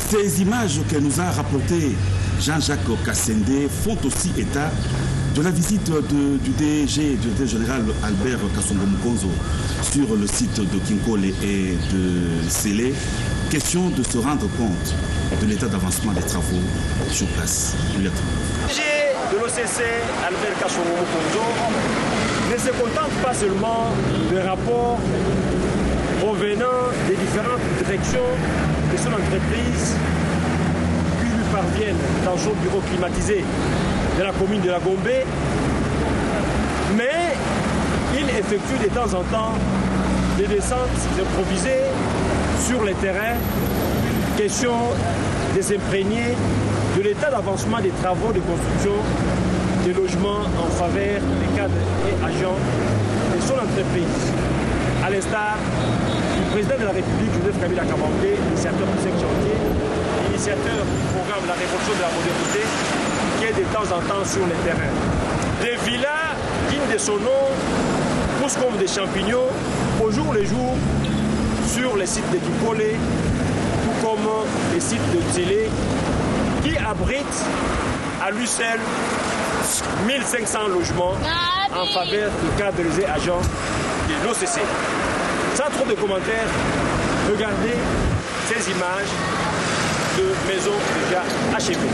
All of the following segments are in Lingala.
Ces images que nous a rapportées Jean-Jacques Kassende font aussi état de la visite du DG, du directeur général Albert Kassongo Mukonzo sur le site de Kinkole et de Sélé. Question de se rendre compte de l'état d'avancement des travaux sur place. Le DG de l'OCC, Albert Kassongo Mukonzo, ne se contente pas seulement des rapports provenant des différentes directions de son entreprise qui lui parviennent dans son bureau climatisé de la commune de la Gombe, mais il effectue de temps en temps des descentes improvisées sur le terrain, question de s'imprégner de l'état d'avancement des travaux de construction des logements en faveur des cadres et agents de son entreprise, à l'instar du président de la République, Joseph Kabila Kabange, initiateur de ce chantier, initiateur du programme La Révolution de la Modernité, qui est de temps en temps sur le terrain. Des villas dignes de son nom poussent comme des champignons au jour le jour sur les sites de Kinkole, tout comme les sites de Tsélé, qui abritent à lui seul 1500 logements en faveur de cadres et agents de l'OCC. Sans trop de commentaires, regardez ces images de maisons déjà achevées.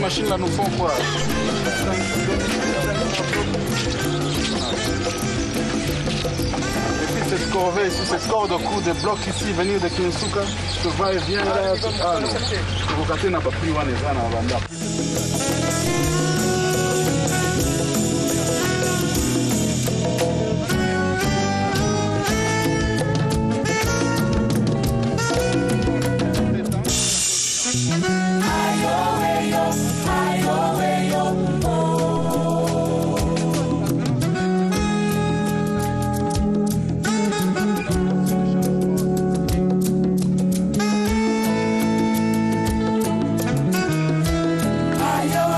Machines là nous font quoi? Et puis cette corvée ici, cette corde au cou des blocs ici, venir de Kinsuka, ce va-et-vient là, ah non, vous gâtez n'a pas pris one et ça n'a pas. Ayo,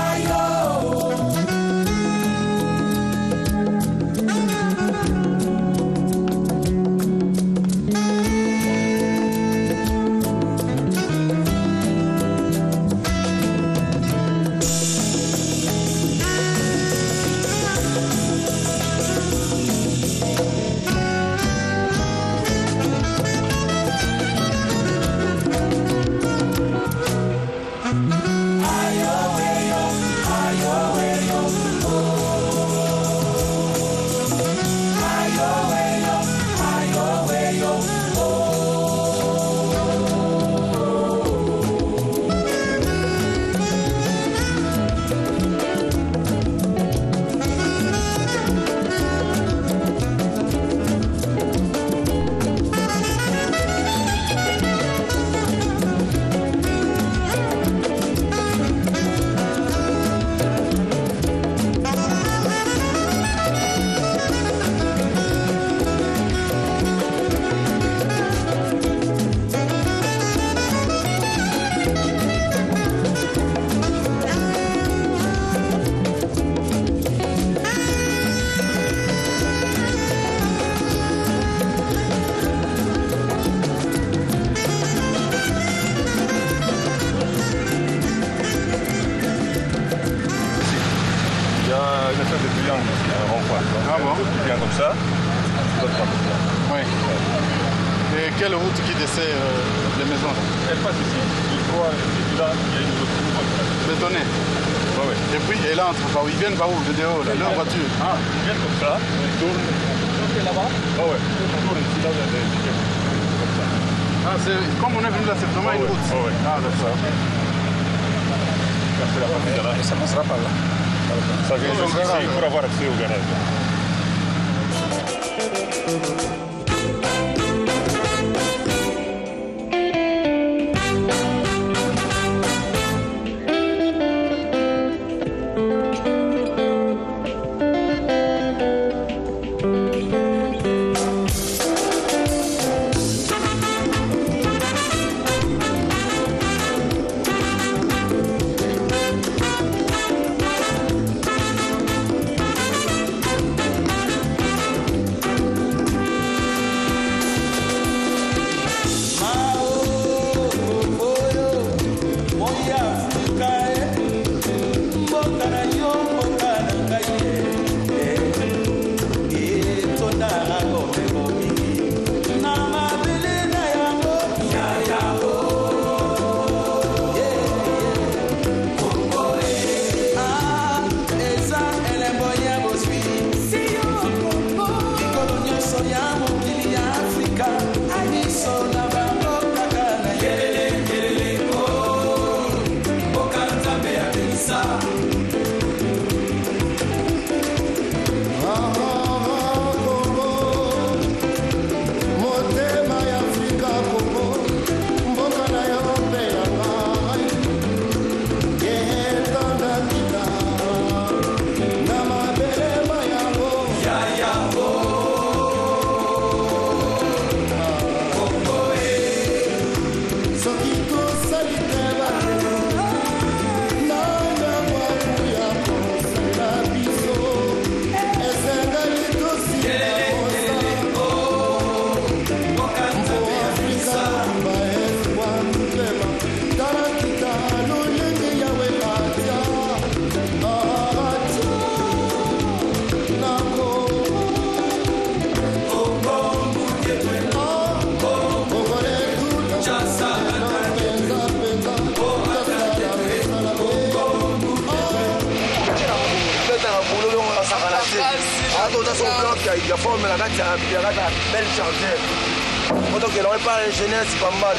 des espèces de triangles aussi, un rond-point. Ah bon? Tu viens comme ça, tu dois prendre ça. Oui. Et quelle route qui dessert les maisons là? Elle passe ici. Il faut là, il y a une autre route. Bétonné. Ouais, ouais. Et puis, elle entre par où? Ils viennent par où? De dehors, là, leur voiture. Ah, ils viennent comme ça, ils tournent. Là-bas? Ah ouais, ils tournent ici, là, il y a des tickets. Comme ça. Ah, comme on est venu là, c'est vraiment une route. Ouais, ouais. Ah, d'accord. C'est la partie là. Ça passera par là. Ça vient ici pour avoir accès au garage. Il y a forme la carte, il y a la belle chantier. Donc il n'aurait pas l'ingénieur, c'est pas mal.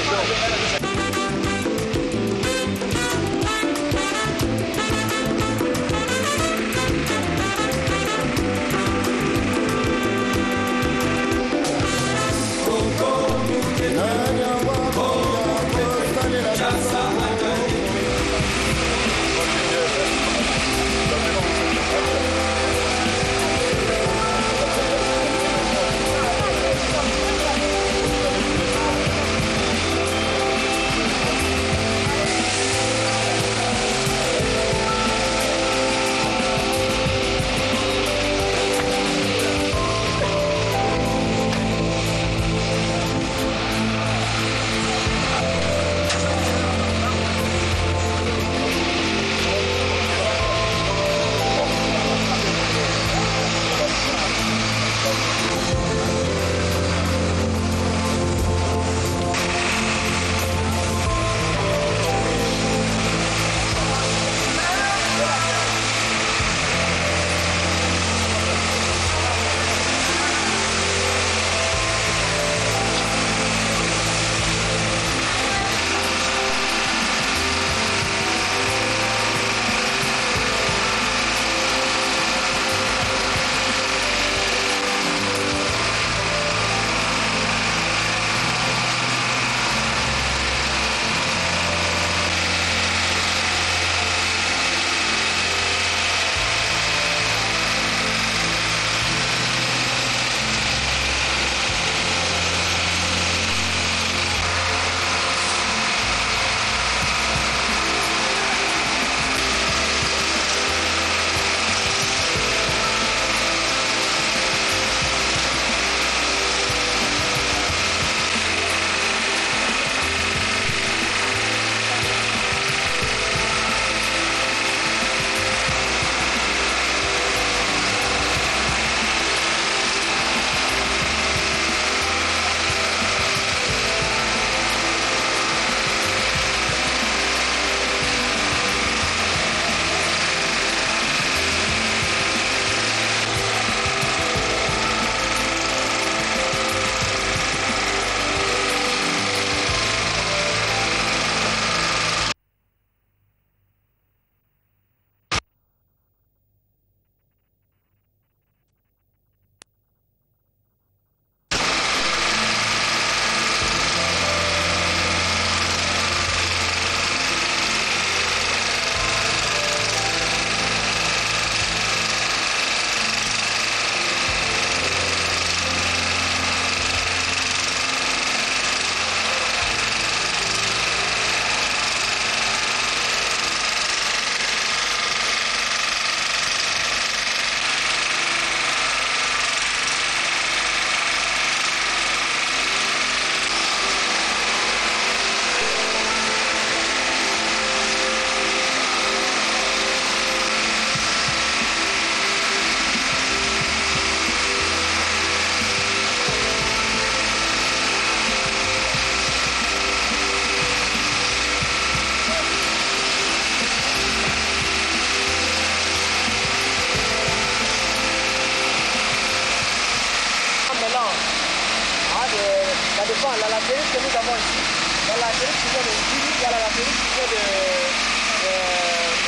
dépend. La latérite que nous avons ici, la latérite qui vient de Njili, il y a la latérite qui vient de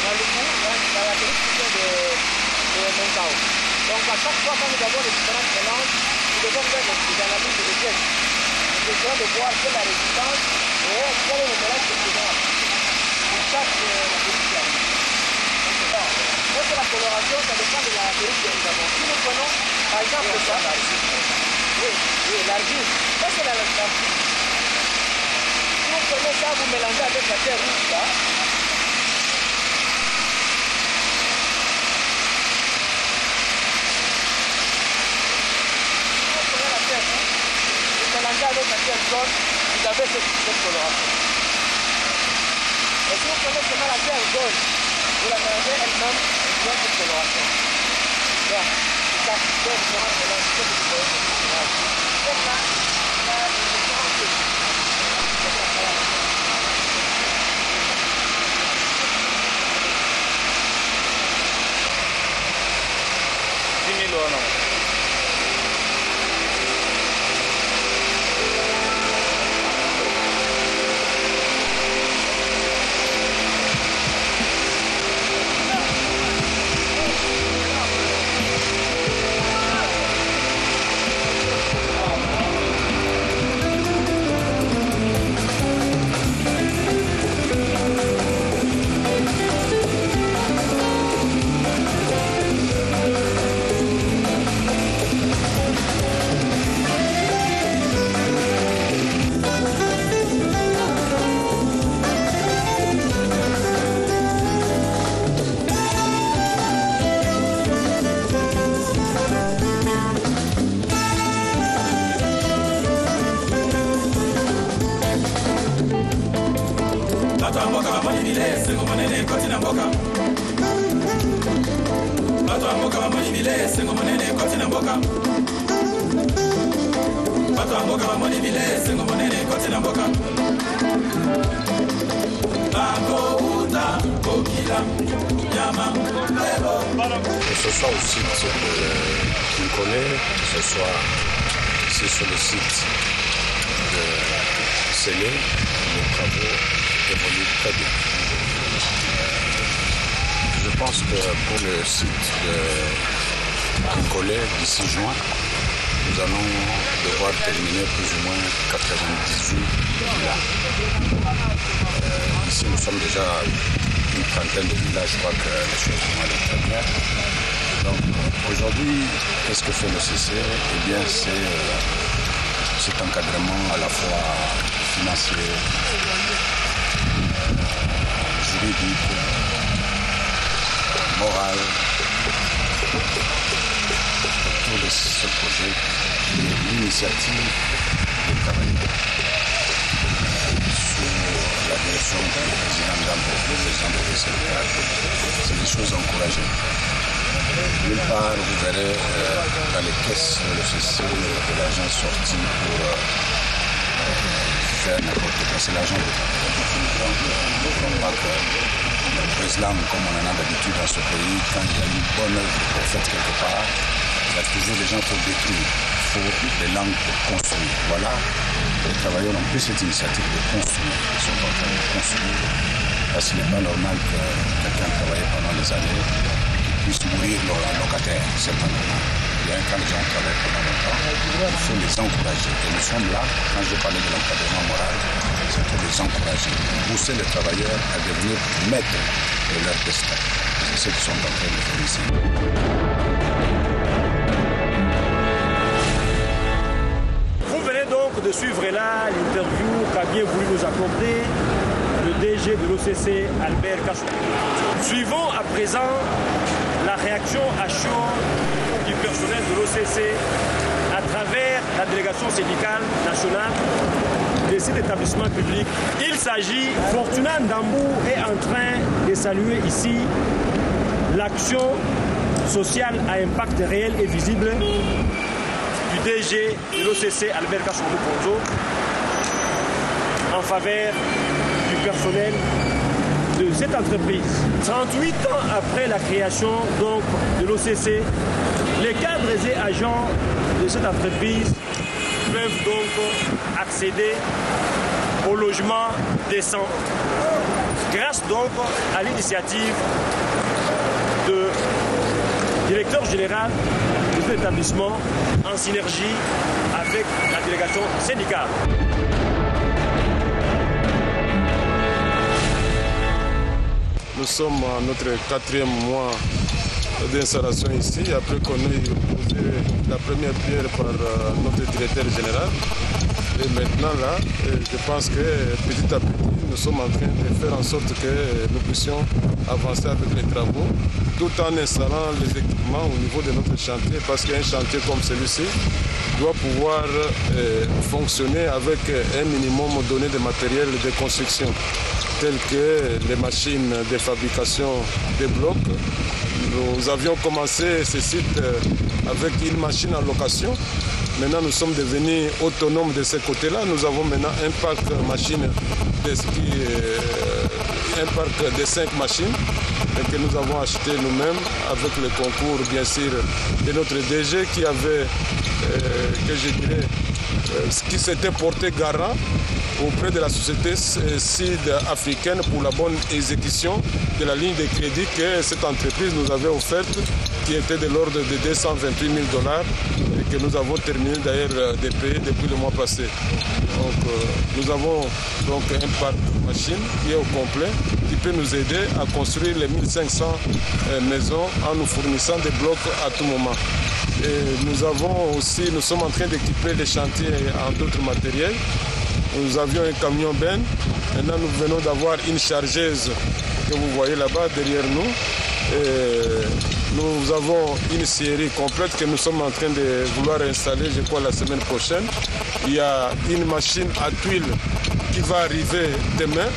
Maluku, la latérite qui vient de Moncao. Donc à chaque fois quand nous avons les différentes mélanges, nous devons faire des analyses de pièces. Nous essayons de voir quelle est la résistance et quel est le mélange que nous devons pour chaque latérite qui arrive. Donc la coloration, ça dépend de la latérite que nous avons. Si nous prenons par exemple ça, oui, l'argile, ça c'est l'argile. Si vous prenez ça, vous mélangez avec la terre rouge là. Mélangez avec la terre jaune, vous avez cette coloration. Et si vous prenez seulement la terre jaune, vous la mélangez elle-même, vous avez cette coloration. Bien, c'est ça, c'est différent de mélange, c'est ce que vous voyez. Comme là, il y a une différence. 10 000 €. Que ce soit au site de Kinkole, que ce soit ici sur le site de Sélé, les travaux évoluent très bien. Je pense que pour le site de Kinkole, d'ici juin, nous allons devoir terminer plus ou moins 98 villages. Ici, nous sommes déjà une trentaine de villages, je crois que les choses vont aller très bien. Donc aujourd'hui, qu'est-ce que fait le CC? Eh bien, c'est cet encadrement à la fois financier, juridique, moral, autour de ce projet, l'initiative de travailler sous la direction du président Dambo, le président de l'État. C'est des choses encouragées. D'une part, vous verrez dans les caisses de l'OCC de l'argent sorti pour faire n'importe quoi. C'est l'argent de l'État. Donc, pas que le président, comme on en a d'habitude dans ce pays, quand il y a une bonne œuvre pour faire quelque part, il y a toujours des gens pour détruire. Il faut des langues pour construire. Voilà, les travailleurs ont pris cette initiative de construire. Ils sont en train de construire. Là, ce n'est pas normal que quelqu'un travaille pendant des années puisse mourir locataire, c'est pas normal. Bien, quand les gens travaillent pendant longtemps, il faut les encourager. Et nous sommes là, quand je parlais de l'encadrement moral, c'est pour les encourager, pousser les travailleurs à devenir maîtres de leur destin. C'est ce qu'ils sont en train de faire ici. Vous venez donc de suivre là l'interview qu'a bien voulu nous accorder le DG de l'OCC, Albert Kassongo. Suivons à présent la réaction à chaud du personnel de l'OCC à travers la délégation syndicale nationale des sites d'établissements publics. Il s'agit, Fortuna Ndambou est en train de saluer ici l'action sociale à impact réel et visible du DG de l'OCC, Albert Kassongo en faveur du personnel de cette entreprise. 38 ans après la création donc, de l'OCC, les cadres et agents de cette entreprise peuvent donc accéder au logement décent. Grâce donc à l'initiative du directeur général de cet établissement en synergie avec la délégation syndicale. Nous sommes à notre 4e mois d'installation ici, après qu'on ait posé la première pierre par notre directeur général. Et maintenant là, je pense que petit à petit, nous sommes en train de faire en sorte que nous puissions avancer avec les travaux, tout en installant les équipements au niveau de notre chantier, parce qu'un chantier comme celui-ci doit pouvoir fonctionner avec un minimum donné de matériel de construction, tels que les machines de fabrication des blocs. Nous avions commencé ce site avec une machine en location. Maintenant, nous sommes devenus autonomes de ce côté-là. Nous avons maintenant un parc machine un parc de 5 machines que nous avons acheté nous-mêmes avec le concours, bien sûr, de notre DG qui avait, qui s'était porté garant auprès de la société sud-africaine pour la bonne exécution de la ligne de crédit que cette entreprise nous avait offerte, qui était de l'ordre de 228 000 $ et que nous avons terminé d'ailleurs de payer depuis le mois passé. Donc, nous avons donc un parc machine qui est au complet, qui peut nous aider à construire les 1500 maisons en nous fournissant des blocs à tout moment. Et nous sommes en train d'équiper les chantiers en d'autres matériels. Nous avions un camion Ben. Maintenant, nous venons d'avoir une chargeuse que vous voyez là-bas derrière nous. Et nous avons une série complète que nous sommes en train de vouloir installer, je crois, la semaine prochaine. Il y a une machine à tuiles qui va arriver demain,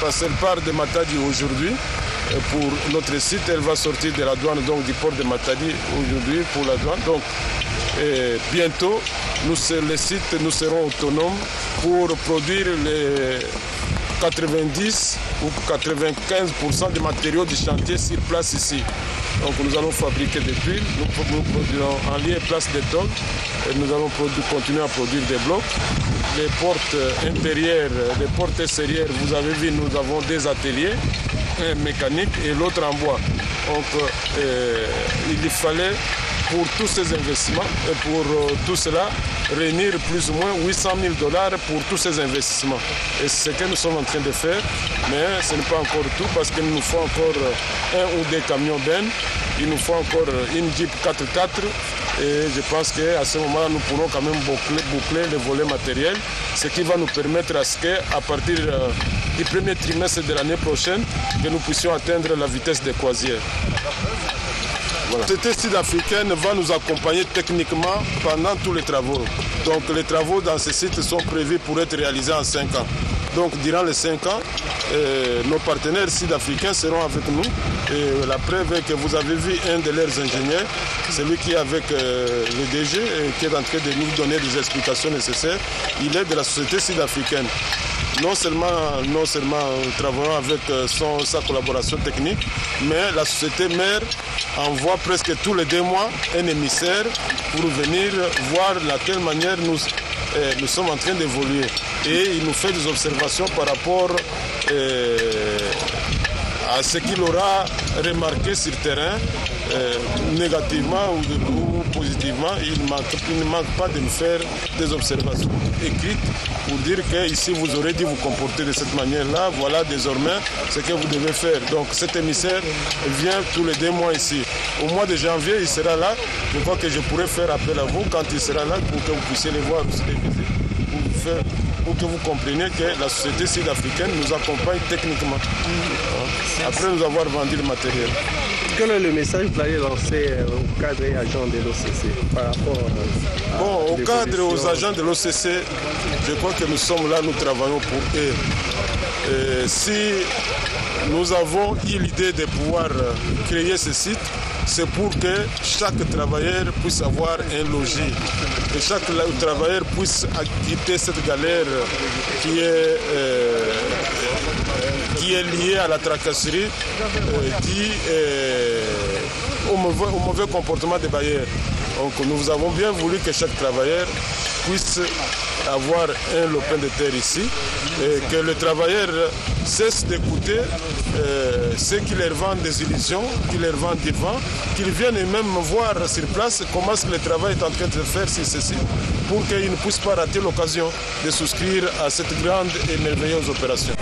parce qu'elle part de Matadi aujourd'hui. Pour notre site, elle va sortir de la douane, donc du port de Matadi aujourd'hui pour la douane. Donc, bientôt, les sites, nous serons autonomes pour produire les 90 ou 95% des matériaux du chantier sur place ici. Donc nous allons fabriquer des tuiles, nous produirons en lieu et place des tôles, et nous allons continuer à produire des blocs. Les portes intérieures, les portes serrurières, vous avez vu, nous avons des ateliers, un mécanique et l'autre en bois. Donc il fallait pour tous ces investissements et pour tout cela réunir plus ou moins 800 000 $ pour tous ces investissements. Et c'est ce que nous sommes en train de faire, mais ce n'est pas encore tout parce qu'il nous faut encore un ou deux camions Ben, il nous faut encore une Jeep 4x4 et je pense qu'à ce moment-là nous pourrons quand même boucler le volet matériel, ce qui va nous permettre à ce qu'à partir du premier trimestre de l'année prochaine que nous puissions atteindre la vitesse des croisières. Voilà. La société sud-africaine va nous accompagner techniquement pendant tous les travaux. Donc les travaux dans ce site sont prévus pour être réalisés en 5 ans. Donc durant les 5 ans, nos partenaires sud-africains seront avec nous. Et la preuve est que vous avez vu un de leurs ingénieurs, celui qui est avec le DG et qui est en train de nous donner des explications nécessaires. Il est de la société sud-africaine. Non seulement nous travaillons avec sa collaboration technique, mais la société mère envoie presque tous les 2 mois un émissaire pour venir voir de quelle manière nous sommes en train d'évoluer. Et il nous fait des observations par rapport à ce qu'il aura remarqué sur le terrain, négativement ou positivement. Il ne manque pas de nous faire des observations écrites pour dire qu'ici vous aurez dû vous comporter de cette manière-là. Voilà désormais ce que vous devez faire. Donc cet émissaire vient tous les 2 mois ici. Au mois de janvier, il sera là. Je crois que je pourrais faire appel à vous quand il sera là pour que vous puissiez les voir aussi, les visiter, pour que vous compreniez que la société sud-africaine nous accompagne techniquement. Après nous avoir vendu le matériel. Quel est le message que vous allez lancer aux cadres et agents de l'OCC par rapport aux cadres et aux agents de l'OCC, je crois que nous sommes là, nous travaillons pour eux. Et si nous avons eu l'idée de pouvoir créer ce site, c'est pour que chaque travailleur puisse avoir un logis, que chaque travailleur puisse quitter cette galère qui est liée à la tracasserie au mauvais comportement des bailleurs. Donc nous avons bien voulu que chaque travailleur puisse avoir un lopin de terre ici et que le travailleur cesse d'écouter ceux qui leur vendent des illusions, qui leur vendent du vent, qu'ils viennent même voir sur place comment le travail est en train de se faire sur ceci, pour qu'ils ne puissent pas rater l'occasion de souscrire à cette grande et merveilleuse opération.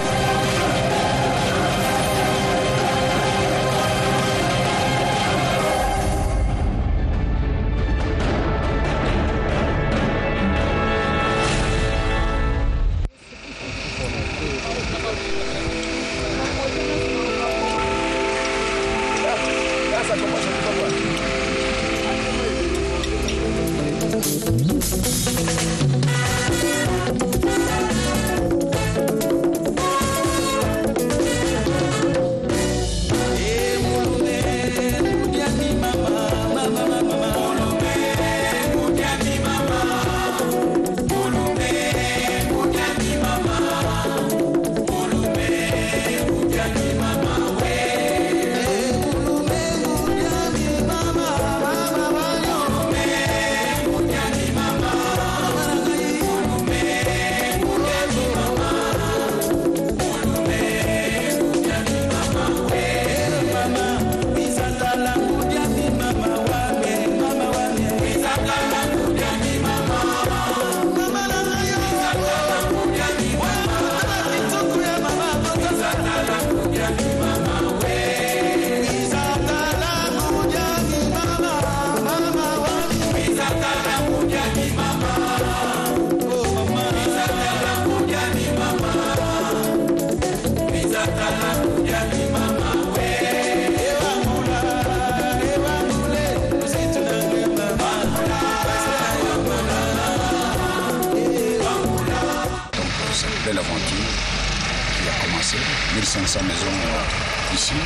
Belle aventure qui a commencé. 1500 maisons ici,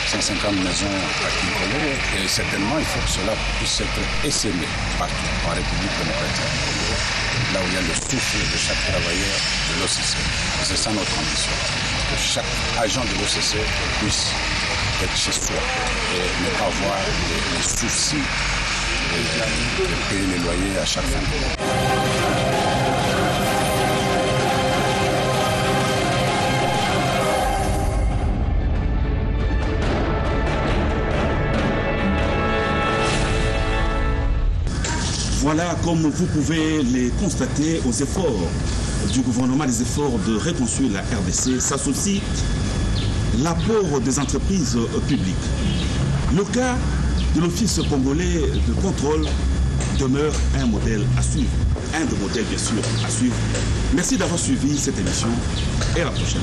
150 maisons à Kinkolo, et certainement il faut que cela puisse être essaimé partout en République démocratique du Congo, là où il y a le souffle de chaque travailleur de l'OCC. C'est ça notre ambition, que chaque agent de l'OCC puisse être chez soi et ne pas avoir les soucis de payer les loyers à chaque fin de mois. Voilà, comme vous pouvez les constater, aux efforts du gouvernement, les efforts de reconstruire la RDC s'associe l'apport des entreprises publiques. Le cas de l'Office congolais de contrôle demeure un modèle à suivre, un des modèles bien sûr à suivre. Merci d'avoir suivi cette émission et à la prochaine.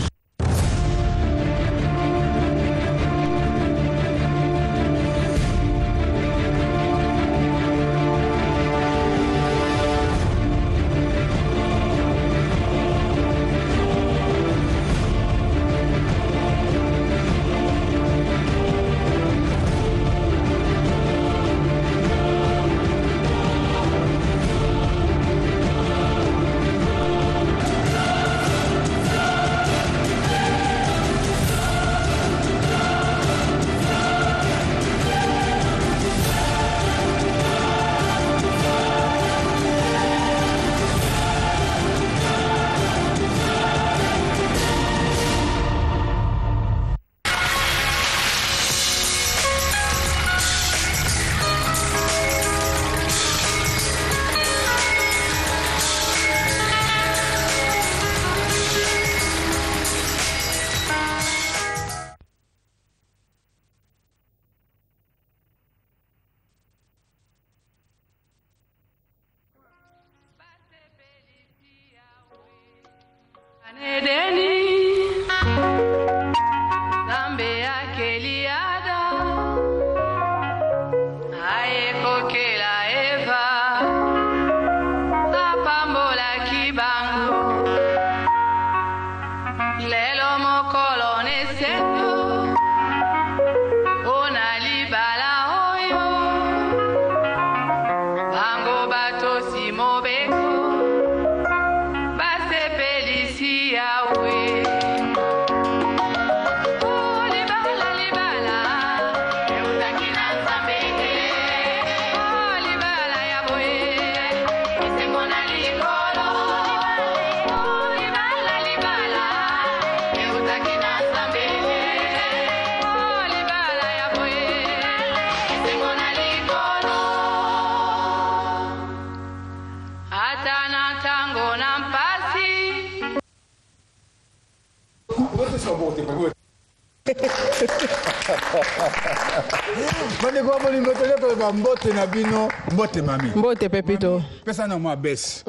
Bandeko bolingo tole ko mbote na bino mbote mami. Mbote Pepito. Pesa na moi bes.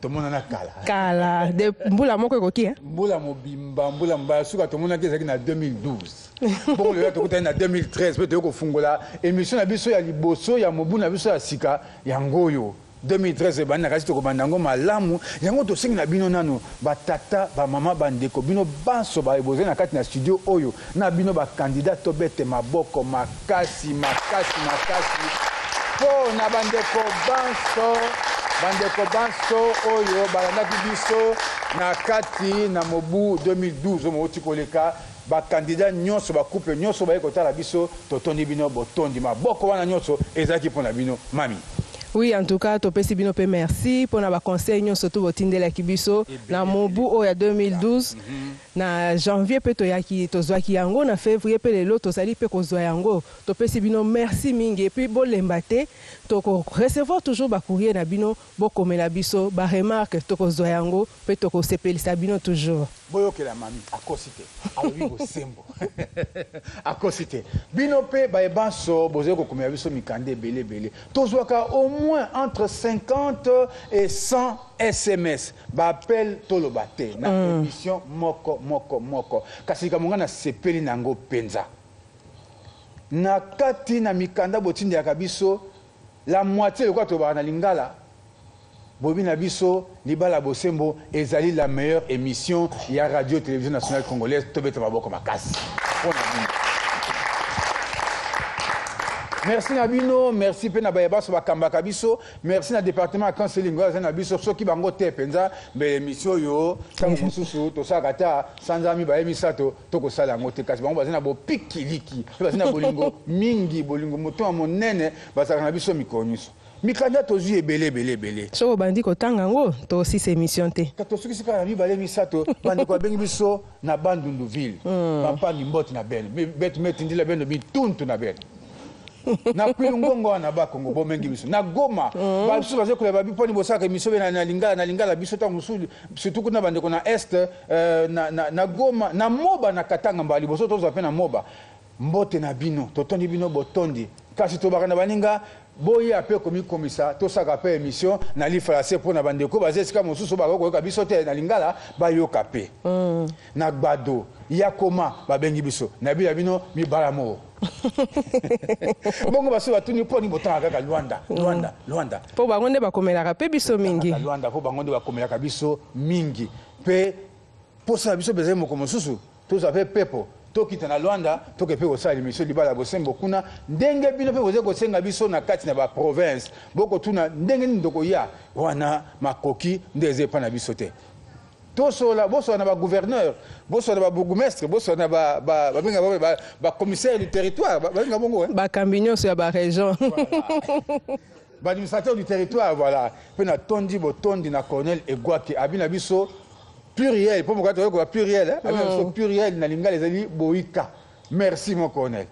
Tomona na kala. Kala de mbula moko ekoki hein. Mbula mobimba mbula mbaya suka tomona kezaki na 2012. Bon le to na 2013 peut ko fungola émission na biso ya liboso ya mobu na biso ya sika ya ngoyo. 2013 bana kasi to ko bandango malamu yango to singi na bino nano batata ba mama bandeko bino banso ba eboze na kati na studio oyo na bino ba candidat to bete maboko makasi po na bandeko banso oyo balandaki biso na kati na mobu 2012 moti koleka ba candidat nyonso ba couple nyonso ba ekotala biso to tondi bino botondi maboko wana nyonso ezaki pona bino mami. Oui, en tout cas, topesi bino pe merci pour na conseil nyo surtout botindela kibiso na mobu o ya 2012 na janvier pe to yaki to zwaki yango na février pe lelo to sali pe ko zwa yango topesi bino merci mingi et puis bolemba te to ko recevoir toujours ba courrier na bino bo komela biso ba remarque to ko zwa yango pe to ko sepelisa bino toujours boyokela mami akosite alobi ko sembo akosite bino pe ba ebanso bozo ko komela biso mikande belé to zwaka au moins entre 50 et 100 SMS bapel tolobate na émission moko kasi kamonga na sepeli nango penza na kati na mikanda botindi ya kabiso la moitié lekwa to ba na lingala bobi na biso libala bosembo ezali la meilleure émission ya radio télévision nationale congolaise tobeta maboko makasi. Merci Nabino, merci pe na bayeba so bakamba kabiso, merci na département counseling za na biso soki bango te penza be émission yo tango mususu to sakata sanzami ba emisato to ko sala ngote kasi bango bazina bo pikiliki, bazina bolingo mingi bolingo moto monene basaka na biso mikonyuso. Mikanda tozu ebele. So bandi ko tanga ngo to si émission te. Kato soki sika na mibale misato bandi ko bengi biso na Bandundu ville. Papa ni mboti na bel. Bet metindila bendo bituntu na bel. Na kwilungongo wana ba Kongo bomengi biso na Goma ba biso baze ko ba biponi bosaka miso be na lingala biso ta musuli surtout kuna bande ko na est na Goma na Moba na Katanga mbali boso to zape na Moba mbote na bino totondi bino botondi kasi to bakana baninga boye ape komi komisa to saka pe émission na li français pour na bande ko baze sika mosusu ba ko biso te na lingala ba yoka pe na Gbado yakoma ba bengi biso na bino mi balamo bongo baso batuni poni botanga kaka Luanda po bangonde bakomelaka pe biso mingi Luanda po bangonde bakomelaka biso mingi pe posa biso bezai moko mosusu to zape pepo to kita na Luanda to ke pe osali mission libala bosembo kuna ndenge bino pe boze ko senga biso na kati na ba province boko tuna ndenge ndoko ya wana makoki ndeze pa na biso te tosola boso na ba gouverneur boso na ba bourgmestre boso na ba commissaire du territoire ba bongo ba cambignon sur ba région ba administrateur du territoire voilà pe na tondi botondi na Colonel Egwaki abina biso pluriel pour moi to ko pluriel abina biso pluriel na lingala ezali boika merci mon colonel.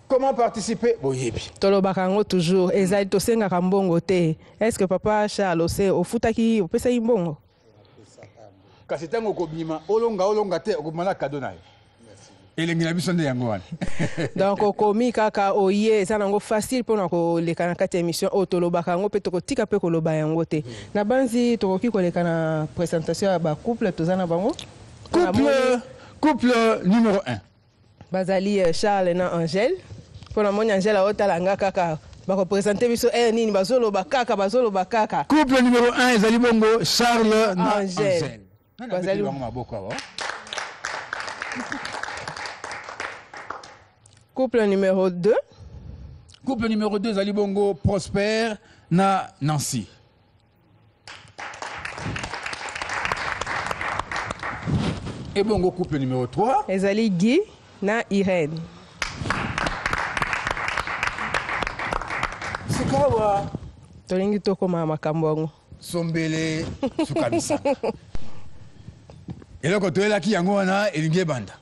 Comment participer? Boyebi. Tolobaka ngo toujours ezali to senga kambongo te. Est-ce que papa Charles ose ofutaki opesa imbongo? Kasi tango ko bima olonga te okomana cadeau nayo. Elengi na biso nde yango wana. Donc okomi kaka oye eza nango facile pour na ko leka na kati émission o tolobaka ngo pe to tika pe ko loba yango te. Na banzi tokoki ko leka na présentation ya ba couple tozana bango. Couple numéro 1. Bazali Charles na Angèle. Pour la moni Angèle otalanga kaka ba ko présenter biso nini bazolo bakaka. Couple numéro 1 ezali bongo Charles na Angèle. Bazali couple numéro 2. Couple numéro 2 ezali bongo Prosper na Nancy. Et bongo couple numéro 3 ezali Guy na Irène. Sikawa tolingi tokoma makambo yango sombele sukamisa. eloko toyelaki yango wana elingi ebanda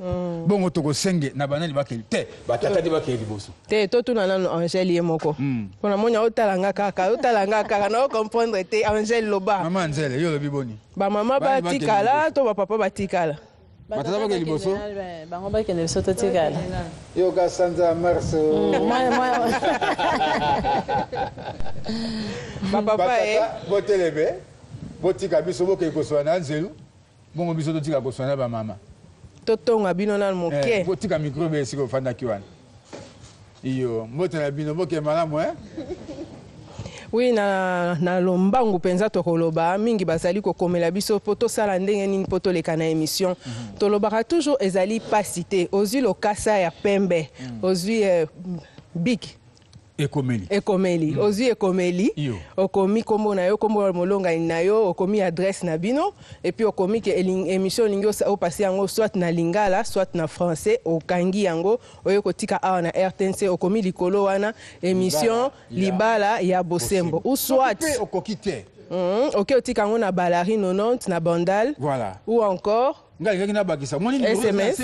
bongo tokosenge na banani bakeli te batata te bakeli liboso te totuna nano Angèle ye moko mpona monya otalanga kaka na ocomprendre te Angèle loba mama Angèle yo lobi boni bamama batikala to bapapa batikala batata bakeli liboso bango bakende biso totikala yo kasanza marso bapapa botelebe botika biso bokei koswana na nzelu bongo biso totika koswana ba mama totonga bino na moke botika micro be siko fanda kiwana iyo mbotela bino boke malamu oui na lombangu penza tokoloba mingi bazali kokomela biso po tosala ndenge nini po toleka na émission tolobaka toujours ezali pasi te ozwi lokasa ya pembe ozwi big ekomeli ozwi ekomeli okomi kombo na yo kombo molonga na yo okomi adresse na bino et puis okomi ke émission lingi opasi yango soit na lingala soit na français okangi yango oyo kotika awa na RTNC okomi likolo wana émission libala ya bosembo ou soit okoki te ok otika yango na balari 90 na bandal voilà ou encore ngai na bakisa moni SMS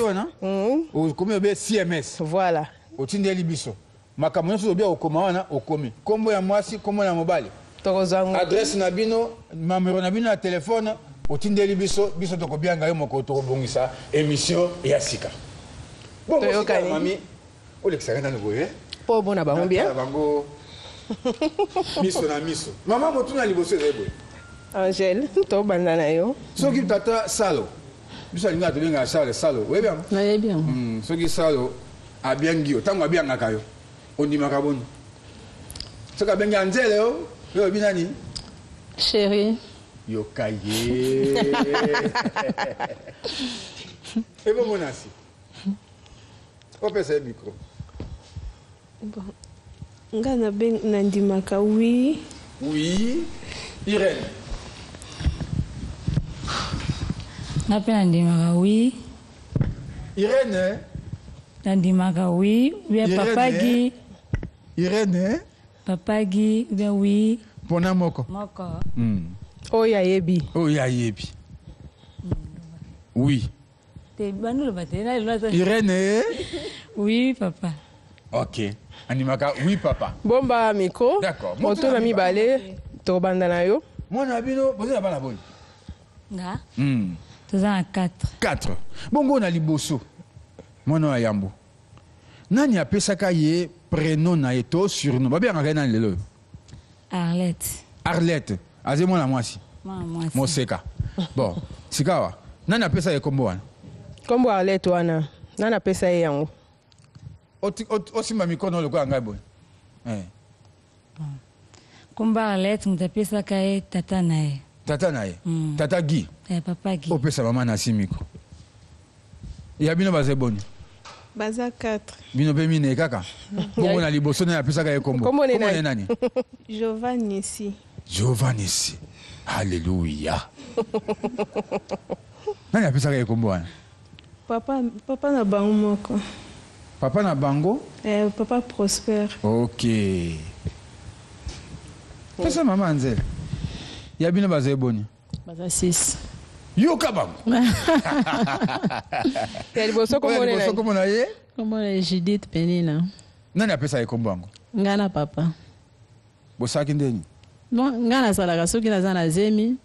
okomi obe CMS voilà otindeli biso makambo nyonso obia okoma wana okomi kombo ya mwasi kombo ya mobali adresse na bino numero na bino ya telefone otindeli biso tokobianga yo moko tokobongisa émission ya sika bongo sika mami olekisaka nani boye po bona bango bien bango miso na miso mama motuna liboso ezali boye Angèle tobanda na yo soki tata salo biso alinga tobenga salo oyebi yango nayebi yango soki salo abiangi yo ntango abiangaka yo ondimaka boni soki abengi Angèle yo oyebi nani chéri yokaye ebongonasi opesa ye micro nga nandimaka oui Irène nga mpe nandimaka oui Irène nandimaka oui bien papa Guy Irène papa Guy bien oui mpona moko oyo ayebi oui Irène oui papa ok andimaka oui papa bomba micro d'accord moto na mibale tobanda na yo mwana bino bozela bana boni nga toza na 4 bongo na liboso mwana wa yambo nani apesaka ye prénom na ye to surnom babengaka ye nani lelo Arlette aze mwana mwasi moseka bon sikawa nani apesa ye kombo wana kombo Arlette wana nani apesa ye yango osimba mikono lokola ngai boye kombo Arlette moto apesaka ye tata na ye tata Guy papa Guy opesa mama na simiko ya bino baze boni baza 4 bino pe mine kaka bongo na liboso na apesaka ye kombo kombo ne nani Giovanni si haleluya nani apesaka ye kombo wana papa na bango moko papa na bango papa Prosper ok pesa mama Angèle ya bino baza boni baza 6 yoka bango ya liboso kombo na ye kombo na Judith Penina nani apesa ye kombo yango nga na papa bosaki ndeni bon nga nasalaka soki naza na zemi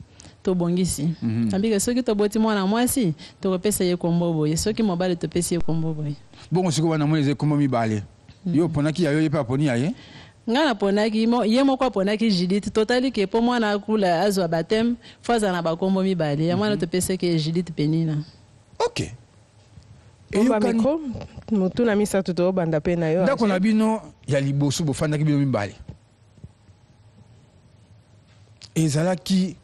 tobongisi nabike soki toboti mwana mwasi tokopesa ye kombo boye soki mobali topesi ye kombo boye bongo siko wana moni eze kombo mibale yo ponaki ya yo ye pe aponi ya ye nga naponaki ye moko aponaki Judith totali ke po mwana akula azwa batem fo aza na bakombo mibale ya mwana topesaki Judith Penina ok bomba miko motu na misato tobanda mpe na yo ndako na bino ya liboso bofandaki bino mibale ezalaki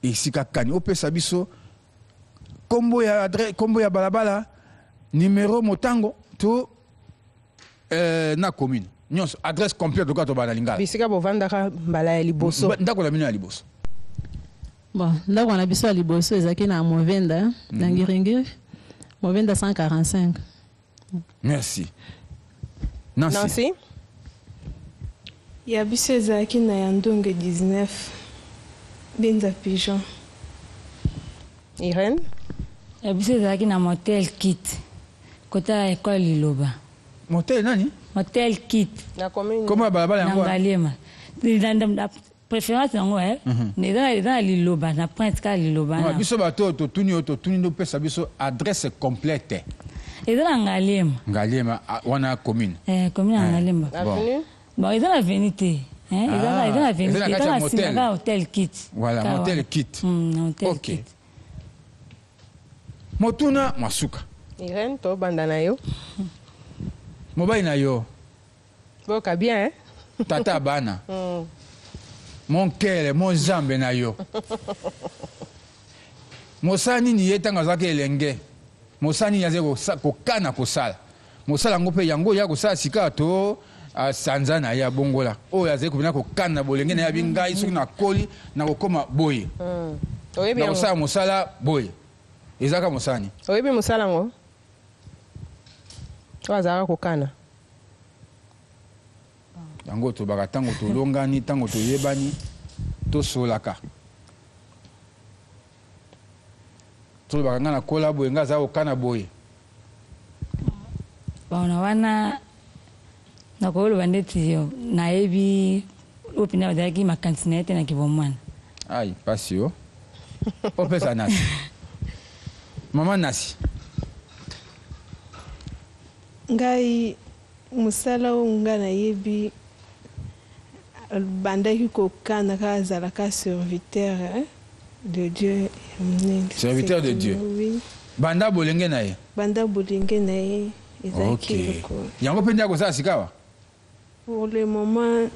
esika kani opesa biso kombo ya adresse kombo ya balabala numéro motango to na commune nyonso adresse complète kwa to bana lingala bisika bovandaka mbala ya liboso ndako na bino ya liboso bon ndako na biso ya liboso ezaki na Movenda na Ngiringiri Movenda 145 merci Nancy ya biso ezalaki na Yandonge 19 Benza Pigeon Irène Et puis c'est na motel kit. Côté à école Liloba. Motel nani? Motel kit. Na commune. Comment balabala yango? Ngalema. La préférence yango dans Liloba, na Pointe ka Liloba. Non, biso bato to tuni do pesa biso adresse complète. Et dans Ngalema. Ngalema wana commune. Commune Ngalema. Avenue? Bon, ils ont la vérité. Hein? Ils ont la vérité. Ils ont la hôtel kit. Voilà, motel kit. Hôtel kit. Motuna Masuka. Irène, to bandana yo. Mobile na yo. Boka bien, hein? Tata bana. Mon kele, mon jambe na yo. Mosani ni yetanga zake elenge. Mosani yaze ko kana ko sala. Mosala ngope yango ya ko sala sika to sanza na ya bongola. O yaze ko bina ko kana bolenge na ya bingai soki na koli na ko koma boye. Oyebi yango. Na mosala boye. Ezaka mosani. Oyebi mosala ngo. Wazaka ko kana. Yango to baka tango to longani tango to yebani to solaka. To baka ngana kola boye ngaza okana boye. Baona wana na ko bandeti yo na ebi opina daki makantinete na kibomwana. Ai pasio. Opesa nasi. Mama nasi. Ngai musala unga na yebi bandaki kokana kazalaka serviteur de Dieu. Serviteur de Dieu. Oui. Banda bolenge na ye. Banda bolenge na ye. Ok. Yango pende ko sa sikawa. Pour le moment,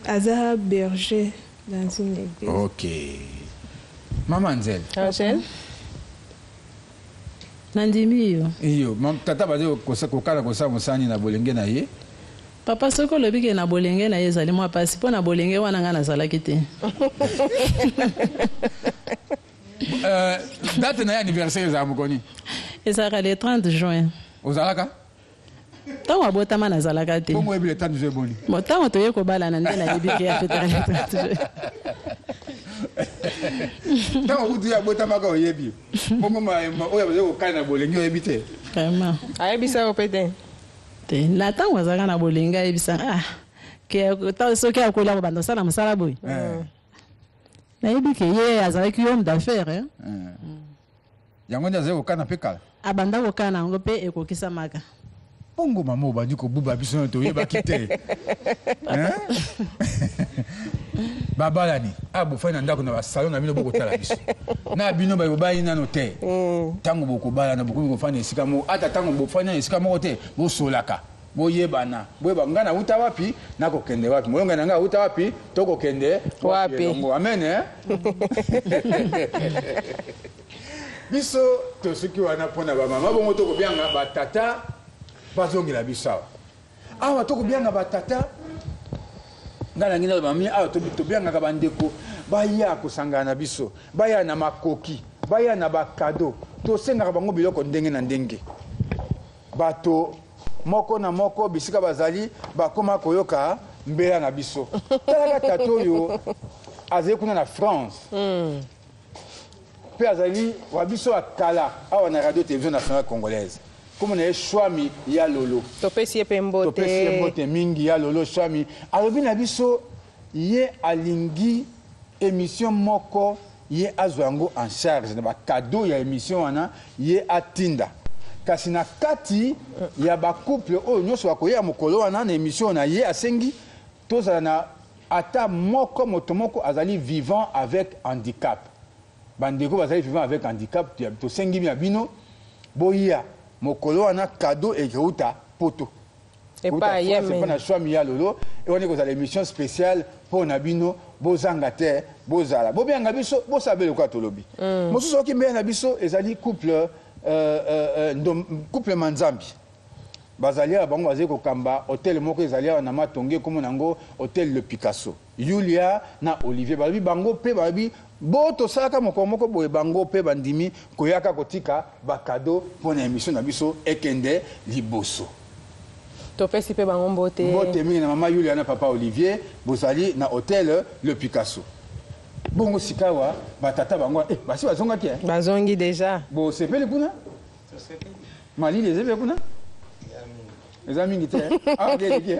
Aza berger dans une église. Ok. Maman Nzel. Angèle. Nandimi yo. Iyo, tata baze kokala kosa mosani na bolenge na ye. Papa soko lobi ke na bolenge na ye ezali mwa pasi mpo na bolenge wana nga nazalaki te. Date na ye anniversaire eza mokoni? Ezalaka le 30 juin. Ozalaka? Ntango abotama nazalaka te. Bongo yebi le 30 juin boni? Bon, ntango toye kobalana nde nayebi ke afetaka le 30 juin. Ntango kutu ya botamaka oyebi. Bongo oyo baze kokala na bolenge oyebi te? Vraiment. Ayebisa yo pe te? Te. Na ntango azalaka na bolenge ayebisa soki akolia kobanda osala mosala boye. Nayebi ke ye azalaki homme d'affaires. Yango nde azali kokana mpe kala? Abanda kokana yango mpe ekokisamaka. Bongo mama obandi kobuba biso toyebaki te. Babalani abofai na ndako na basalon na bino bokotala biso na bino bayobai nano te ntango bokobalana bokomi kofana esika moko ata ntango bofani na esika moko te bosolaka boyebana boyeba nga na uta wapi nakokende wapi molonga na nga uta wapi tokokende wapi. Amen. Biso tosoki wana mpona bamama bongo tokobianga batata bazongela biso awa tokobianga batata ngana ngina bamami awa tobianga bandeko baya kosangana na biso baya na makoki baya na bakado tosengaka bango biloko ndenge na ndenge bato moko na moko bisika bazali bakoma koyoka mbela na biso talaka tato oyo azali kuna na France mpe azali wa biso akala awa na radio télévision nationale congolaise comme on est Swami ya lolo topesi pe mbote mingi ya lolo Swami alobi na biso ye alingi émission moko ye azwango en charge na ba cadeau ya émission wana ye atinda kasi na kati ya ba couple oyo nyonso bakoya mokolo wana na émission na ye asengi tozala na ata moko moto moko azali vivant avec handicap bandeko bazali vivant avec handicap tosengi bino bino boya mokolo wana cadeau ekeuta poto epa yeme na Swami ya lolo et on est dans l'émission spéciale pour nabino bozanga te bozala bobenga biso bosabele kwa tolobi mosusu oki mbe na biso ezali couple couple manzambi bazali bango bazali kokamba hôtel moko ezali na matonge comme nango hôtel Le Picasso Yulia na Olivier balobi bango pe balobi bo tosalaka moko boye bango pe bandimi koyaka kotika bakado mpona émission na biso ekende liboso topesi pe bango mbote mingi na mama Yulia na papa Olivier bozali na hôtel Le Picasso Bon, Sikawa, Batata Bango, Basi Bazonga qui est Bazongi déjà. Bon, c'est pas le Kuna Mali, les élèves Kuna les amis qui étaient. Ah, ok, ok.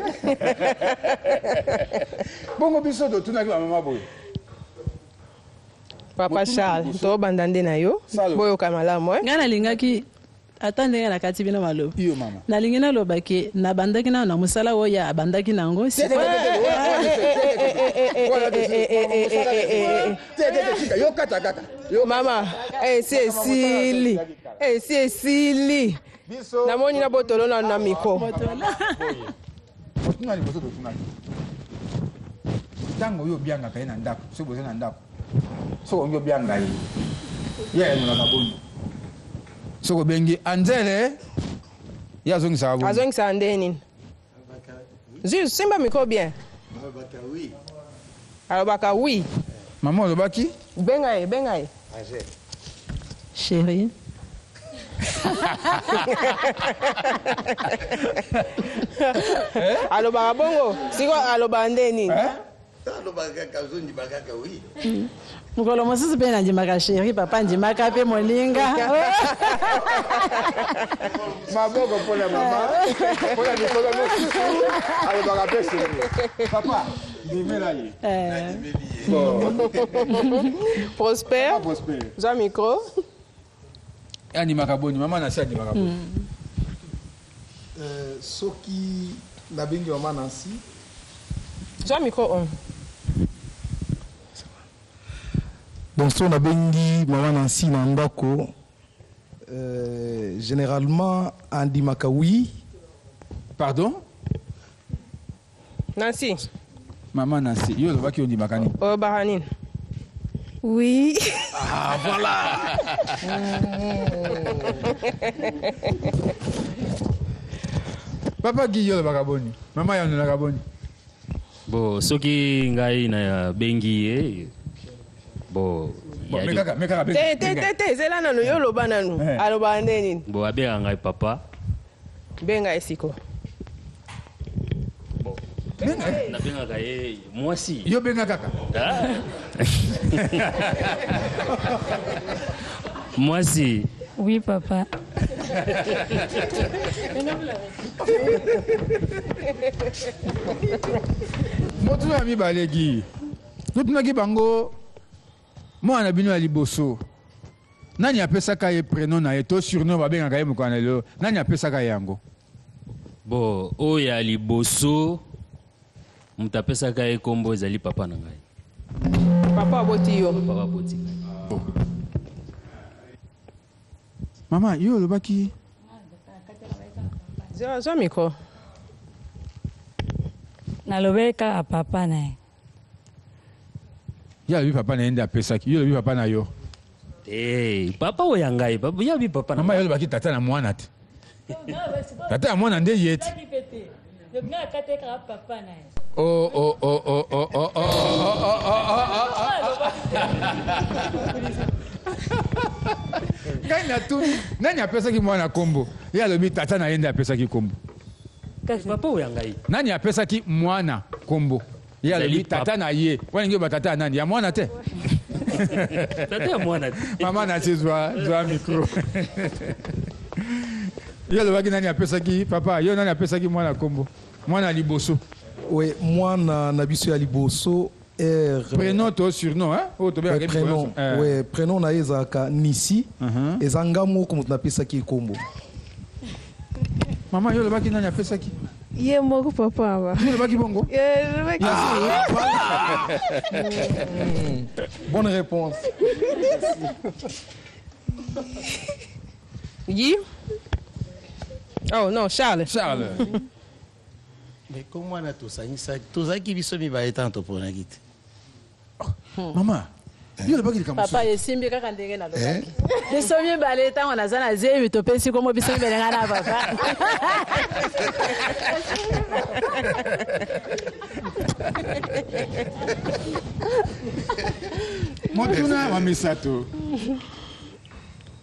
Bon, biso de tout n'a que maman boy. Papa Charles, to bandande na yo. Boyo kamala moi. Ngana lingaki atande na kati bino malo. Iyo mama. Na lingina lo baki na bandaki na musala wo ya bandaki na ngo. Si yo kata kaka. Mama, c'est Sili. C'est Sili. Na moni na botolo na miko. Botuna ni boto botuna. Tango yo bianga kai na ndako, so bozo na ndako. So yo bianga yi. Ya mona na boni. So ko bengi anzele ya zongi sabu. Azongi sa ndeni. Juste simba miko bien. Alobaka oui. Alobaka oui. Maman alobaki? Bengaye, bengaye. Chérie. Alobaka bongo, siko aloba ndeni. Alobaka kazundi bakaka oui. Mukolo mosusu pe na ndimaka chérie, papa ndimaka pe moninga. Maboko pona mama. Pona mikolo mosusu. Alobaka pe chérie. Papa, ndimela yi. Prosper. Prosper. Jean micro. Ani makaboni, mama na sadi makaboni. Soki na bengi mama Nancy. Jean micro on. Bon, so na bengi mama Nancy na ndako. Généralement andi makawi. Pardon? Nancy. Maman Nancy, yo lo baki on di makani. Oh Bahanine. Oui. Ah, voilà. Papa Guillaume le bagaboni. Maman ya na bagaboni. Bo soki ngai na bengi bo mekaka te zela nanu yo loba nanu aloba ndeni. Bo abeka ngai papa. Benga esiko. Na benga kaye mwasi. Yo benga kaka. Mwasi. Oui papa. Motu ami balegi. Tutunaki bango mwana bino ya liboso. Nani apesaka ye prénom na ye to surnom babenga kaye mukwana lelo. Nani apesaka yango? Bo o ya liboso mutapesaka ye kombo ezali papa na ngai. Papa aboti yo. Papa aboti. Mama, yo lobaki. Jean micro. Nalobeka papa na ye. Ya bi papa na enda pesaki. Yo bi papa na yo. Papa oya ngai, papa ya bi papa na. Mama yo lobaki tata na mwana te. Tata ya mwana nde yeti. Oh. Nani apesaki mwana kombo? Ya lobi tata na yende apesaki kombo. Kasi papa oya ngai. Nani apesaki mwana kombo? Ya lobi tata na ye. Wani ngi ba tata nani? Ya mwana te. Tata ya mwana te. Mama na chizwa micro. Ya lobi nani apesaki papa? Yo nani apesaki mwana kombo? Mwana liboso. Oui, mwana na biso ya liboso. Prénom to surnom hein? Oh to be prénom. Ouais, prénom na ezaka Nisi. Ezanga moko mutu na pesaki kombo. Maman yo le baki nani apesaki? Ye moko papa aba. Yo le baki bongo? Le baki. Bonne réponse. Guy? Oh non, Charles. Mais comment on a tout ça? Tout ça qui biso mi ba etanto pour na gite. Maman, yo le baki kama. Papa yesimbi kaka ndenge na lobaki. Biso mi bale tango na zana zewi to pesi komo biso mi belenga na papa. Motuna wa misato.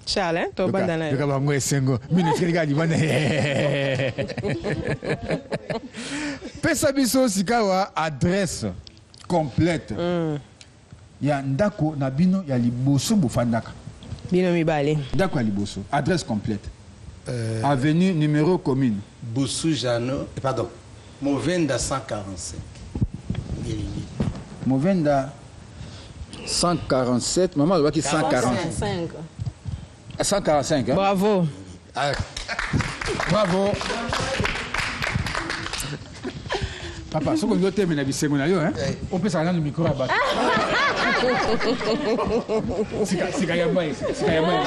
Charles, to bandana. Yo kaba ngwe sengo. Mini kirika di bana. Pesa biso sikawa adresse complète. ya ndako na bino ya liboso bofandaka. Bino mibale. Ndako ya liboso. Adresse complète. Avenue numéro commune. Boussou Jano, pardon, Movenda 145. Movenda 147. Maman, elle 145. 145. Hein? Bravo. Bravo. Papa, ce que vous avez dit, c'est hein? On peut s'arrêter le micro là-bas. C'est quand même bien. C'est quand même bien.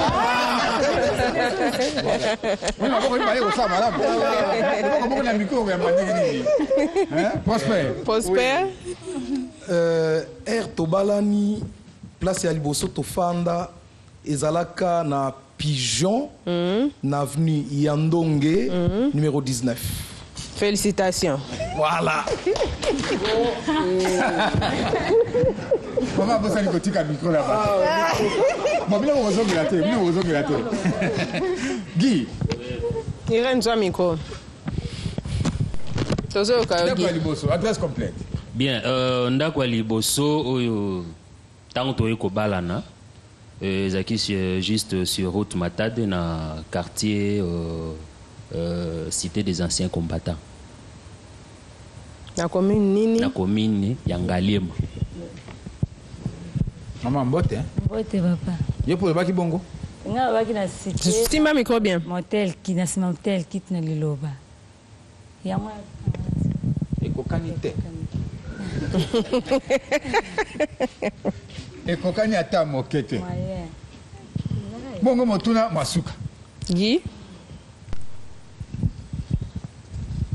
On va parler au ça, madame. On va le micro, on va parler. Prosper. Prosper. Air Tobalani, place ya liboso tofanda, ezalaka na Pigeon, na avenue Yandonge, numéro 19. Félicitations. Voilà. Maman, vous allez côté micro là-bas. Bon, bien vous avez gratté, bien vous avez gratté. Guy. Irène, toi micro. Tozo Kayogi. Adresse complète. Bien, ndako liboso oyo tango toye ko balana. Zaki juste sur route Matade na quartier cité des anciens combattants. La commune nini? La commune Yangaliema. Maman Mbote, hein? Mbote papa. Yo pour le baki bongo? Nga baki na cité. Stima micro bien. Motel qui na sima motel kit na liloba. Yama. Ekokani te. Ekokani ata mokete. Bongo motuna masuka. Guy.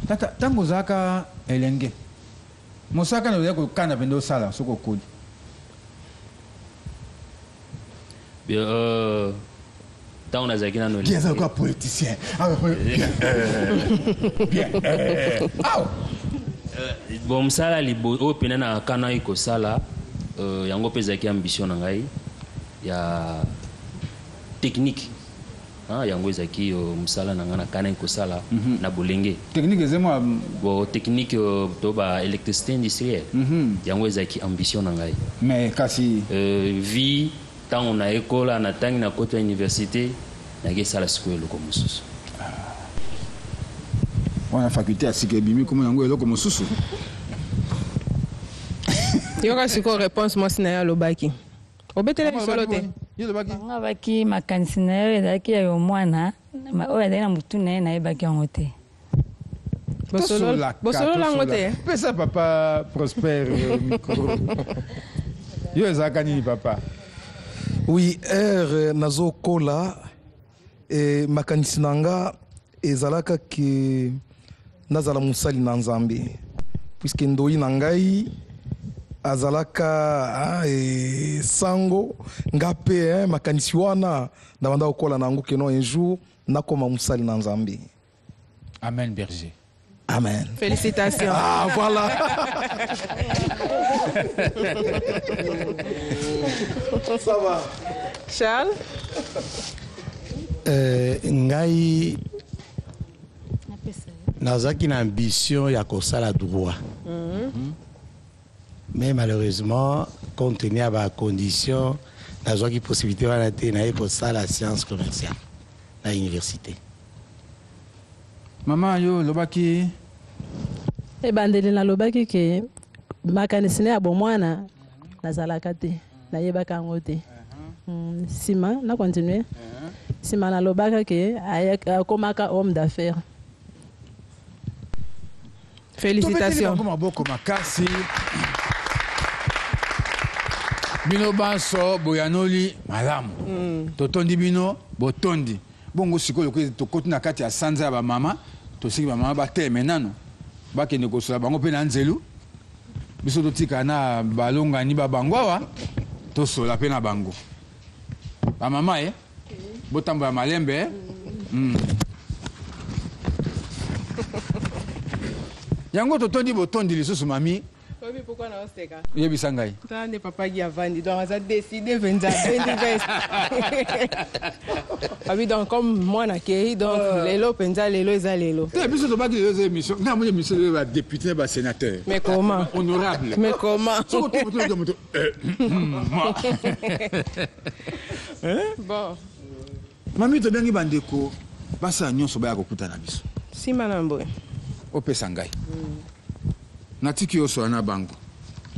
Tata tango zaka elenge. Mosaka no yako kana pendo sala soko kuli. Bien tango na zakina no. Qui est quoi politicien? Bien. Bon sala libo o pena na kana iko sala yango peza ki ambition na ngai ya technique. Yango ezaki musala na ngana kana iko sala na bolenge. Technique ezema bo technique to ba électricité industrielle. Yango ezaki ambition na ngai. Mais kasi vie tant on a école na tangi na côté université na gesala sikoyo loko mususu. On a faculté à Sikebimi comme yango eloko mususu. Yoka siko réponse moi sina ya lobaki. Obetele solote. Nga baki makanisi na yo ezalaki ya yo mwana oyo azali na mutu na ye nayebaki yango te. Bosolola yango te. Pesa papa Prosper micro. Yo ezalaka nini papa? Oui, nazokola makanisi na nga ezalaka ke nazala musali na Nzambe puisque ndoi na ngai azalaka sango ngape makanisi wana na banda okola nango keno un jour nakoma musali na Nzambe. Amen berger. Amen. Félicitations. Ah voilà. Ça va. Charles. Ngai nazaki na ambition ya kosala droit. Mais malheureusement, compte tenu à ma condition, nazaki possibilité wana te na kosala science commerciale à l'université. Maman yo lobaki ebandeli na lobaki ke makanisi ne ya bomwana nazalaka te nayebaka yango te. Sima na continuer. Sima na lobaka ke akomaka homme d'affaires. Félicitations. Bino banso boyanoli malamu. Totondi bino botondi. Bongo sikoyo ko tokoti na kati ya sanza ba mama, tosiki ba mama ba teme nano. Ba kende ko sola bango pe na nzelu. Biso totika na balonga ni ba bangwawa. To sola pe na bango. Ba mama botambo ya malembe. Yango totondi botondi lisusu mami Oui, pourquoi non, c'est ça? Il y a Bissangaï. Ça n'est papa qui a vendu, donc on a décidé de vendre veste. Ah oui, donc comme moi, donc les lots, les lots, les lots. Tu as vu ce débat qui est émission. Non, moi, je suis député, sénateur. Mais comment? Honorable. Mais comment? Bon. Mami, tu as bien bandeko. Basa nyonso baya kokuta na biso. Si malambo. Opesa ngai. Natiki oso na bango.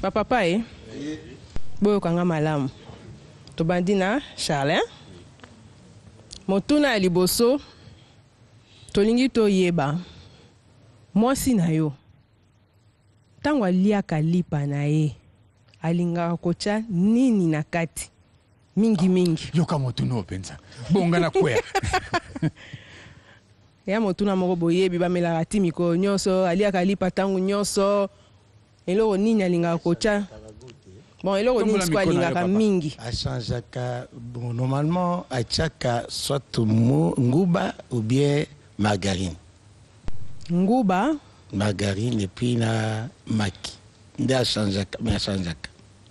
Papa boyo kanga malamu. To bandi na Charles. Motuna liboso. Tolingi to yeba. Mwasi na yo. Tango aliaka lipa na ye. Alinga kocha nini na kati. Mingi. Yoka motuna openza. Bonga na kwea. Ya motuna moko boyebi bamela timiko nyonso aliaka lipa tangu nyonso eloko nini alinga kocha bon eloko nini siko alingaka mingi achangeaka bon normalement achaka soit nguba ou bien margarine et puis na maki nde achangeaka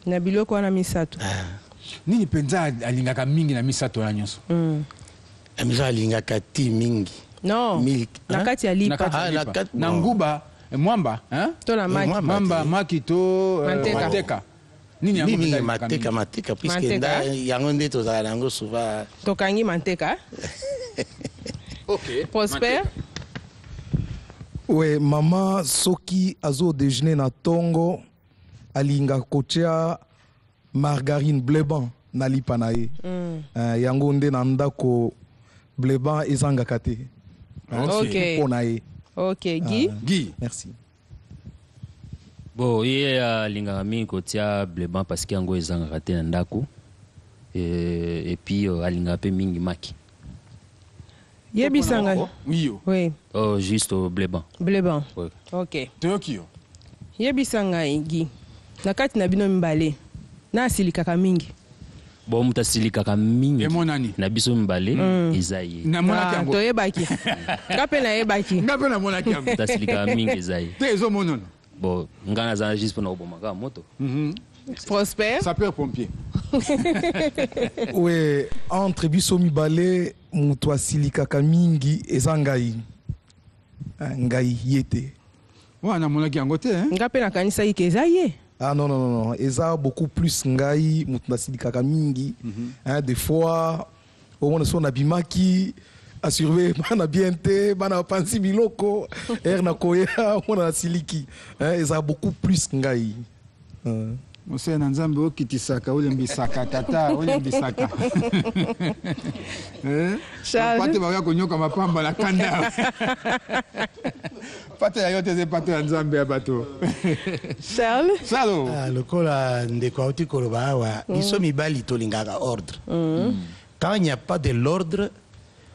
na biloko wana misato nini penza alingaka mingi na misato na nyonso amisa alingaka ti mingi. Non, na kati ya lipa. Na nguba, mwamba, hein? To na maki. Mwamba, maki to mateka. Nini yango mateka puisque nda yango nde tozala nango souvent. Tokangi mateka. OK. Prosper. Ouais, mama soki azo déjeuner na tongo alinga kotia margarine bleban na lipa na ye. Yango nde na ndako bleban ezangaka te. Ok, Guy. Merci. Bon, il y a l'ingami kotia bleban parce qu'il y a un ezangaka te na ndako et puis alinga pe mingi maki. Yebisanga. Oui. Oh, juste au bleban. Bleban. Oui. Ok. Tokyo. Yebisanga Guy. Na kati na bino mbale. Na asilikaka mingi. Bon mutasilikaka mingi emonani na biso mbale ezaye na monaki yango to yebaki ngape na yebaki ngape na monaki yango mutasilikaka mingi ezaye te ezo monono bon ngana za juste pona obomaka moto Prosper sapeur pompier ouais entre biso mibale mutu asilikaka mingi ezangai ngai yete wana monaki yango te ngape na kanisa ike ezaye. Ah non. Eza beaucoup plus ngai mutna silikaka mingi. Des fois au moins son abimaki a surveiller bana bienté bana pansi biloko na koya on siliki. Eza beaucoup plus ngai. Mose na nzambe okitisaka olembisaka tata olembisaka. Pate ba konyoka mapamba la kanda. Pate ya yote ze pate ya nzambe ya bato. Charles. Salo. Lokola ndeko auti koloba awa biso mibali tolingaka ordre. Quand il n'y a pas de l'ordre,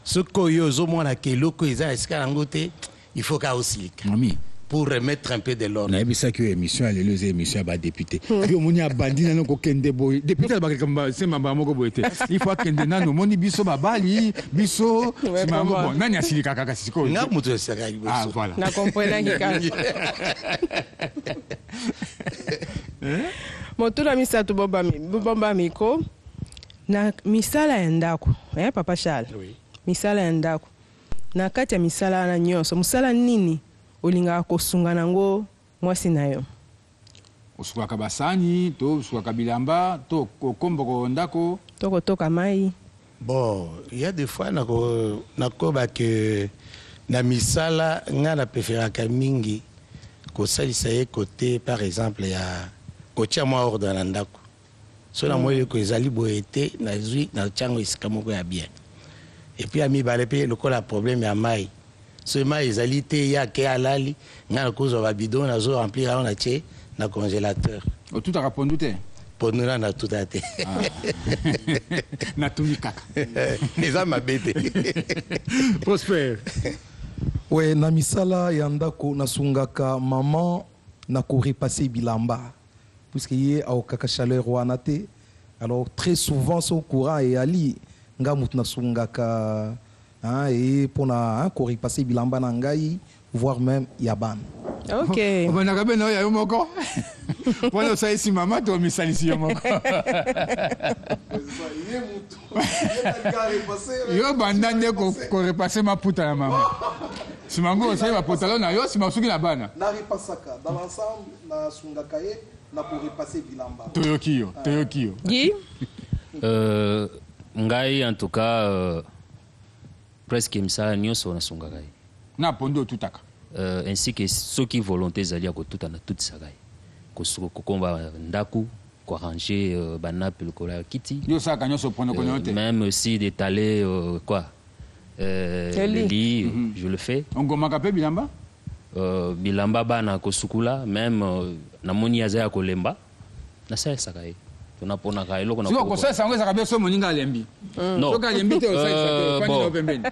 ce koyo zo mona ke loko eza esika nango te, il faut ka osilika. Mami. Pour remettre un peu de l'ordre. Na bisa que émission à l'éleuse émission ba député. Yo moni abandi na ko kende boy. Député ba kamba c'est mamba moko boyete. Il faut kende na no moni biso babali, biso c'est mamba bon. Nani asilika kaka siko. Na mutu saka biso. Ah voilà. Na comprendre ki Motula misato bomba miko. Na misala ya ndako. Papa Charles. Oui. Misala ya ndako. Na kati ya misala na nyonso. Musala nini? Olinga kosunga nango mwasi na yo. Osuka basani, to osuka bilamba, to kombo ko ndako, to kotoka mai. Bon, il y a des fois nako ba que na misala nga na preferaka mingi ko salisa ye côté par exemple ya kotia moi ordre na ndako. So na moyo ko ezali boete na zui na chango isikamoko ya bien. Et puis ami balepe lokola problème ya mai. Seulement les alités ya ke alali ngana kozo ba bidon na zo remplir on a che na congélateur. O tout a répondu te. Pour nous na tout a te. Na tout kaka. Les âmes abete. Prosper. Ouais, na misala ya ndako nasungaka maman na ko repasser bilamba. Puisque yé au kaka chaleur wana te. Alors très souvent son courant et ali nga mut nasungaka et pour na ko repasser bilamba na ngai voire même yaban. OK. On va na kabe na ya moko. Wana osalisi mama to omisalisi yo moko. Yo banda nde korepase maputa ya mama. Simango osali bapotalo na yo simasuki na bana. Na repasaka dans l'ensemble na sungaka ye na pour repasser bilamba. Toyoki yo. Guy ngai en tout cas presque misala nyonso na sungaka ye. Na pondo tutaka. Ainsi que ceux qui volonté zali ya kotuta na toute sagai. Kokomba ndaku ko ranger banap le kola kiti. Yo saka nyonso pondo ko nyote. Même aussi d'étaler quoi le lit, je le fais. On gomaka pe bilamba? Bilamba bana kosukula même na moni azaya kolemba. Na sa sagai. Tunapona ka eloko na ko. Siko ko sa ngwe saka be so moninga lembi. Non. So ka lembi te o sa sa ko ni pembeni.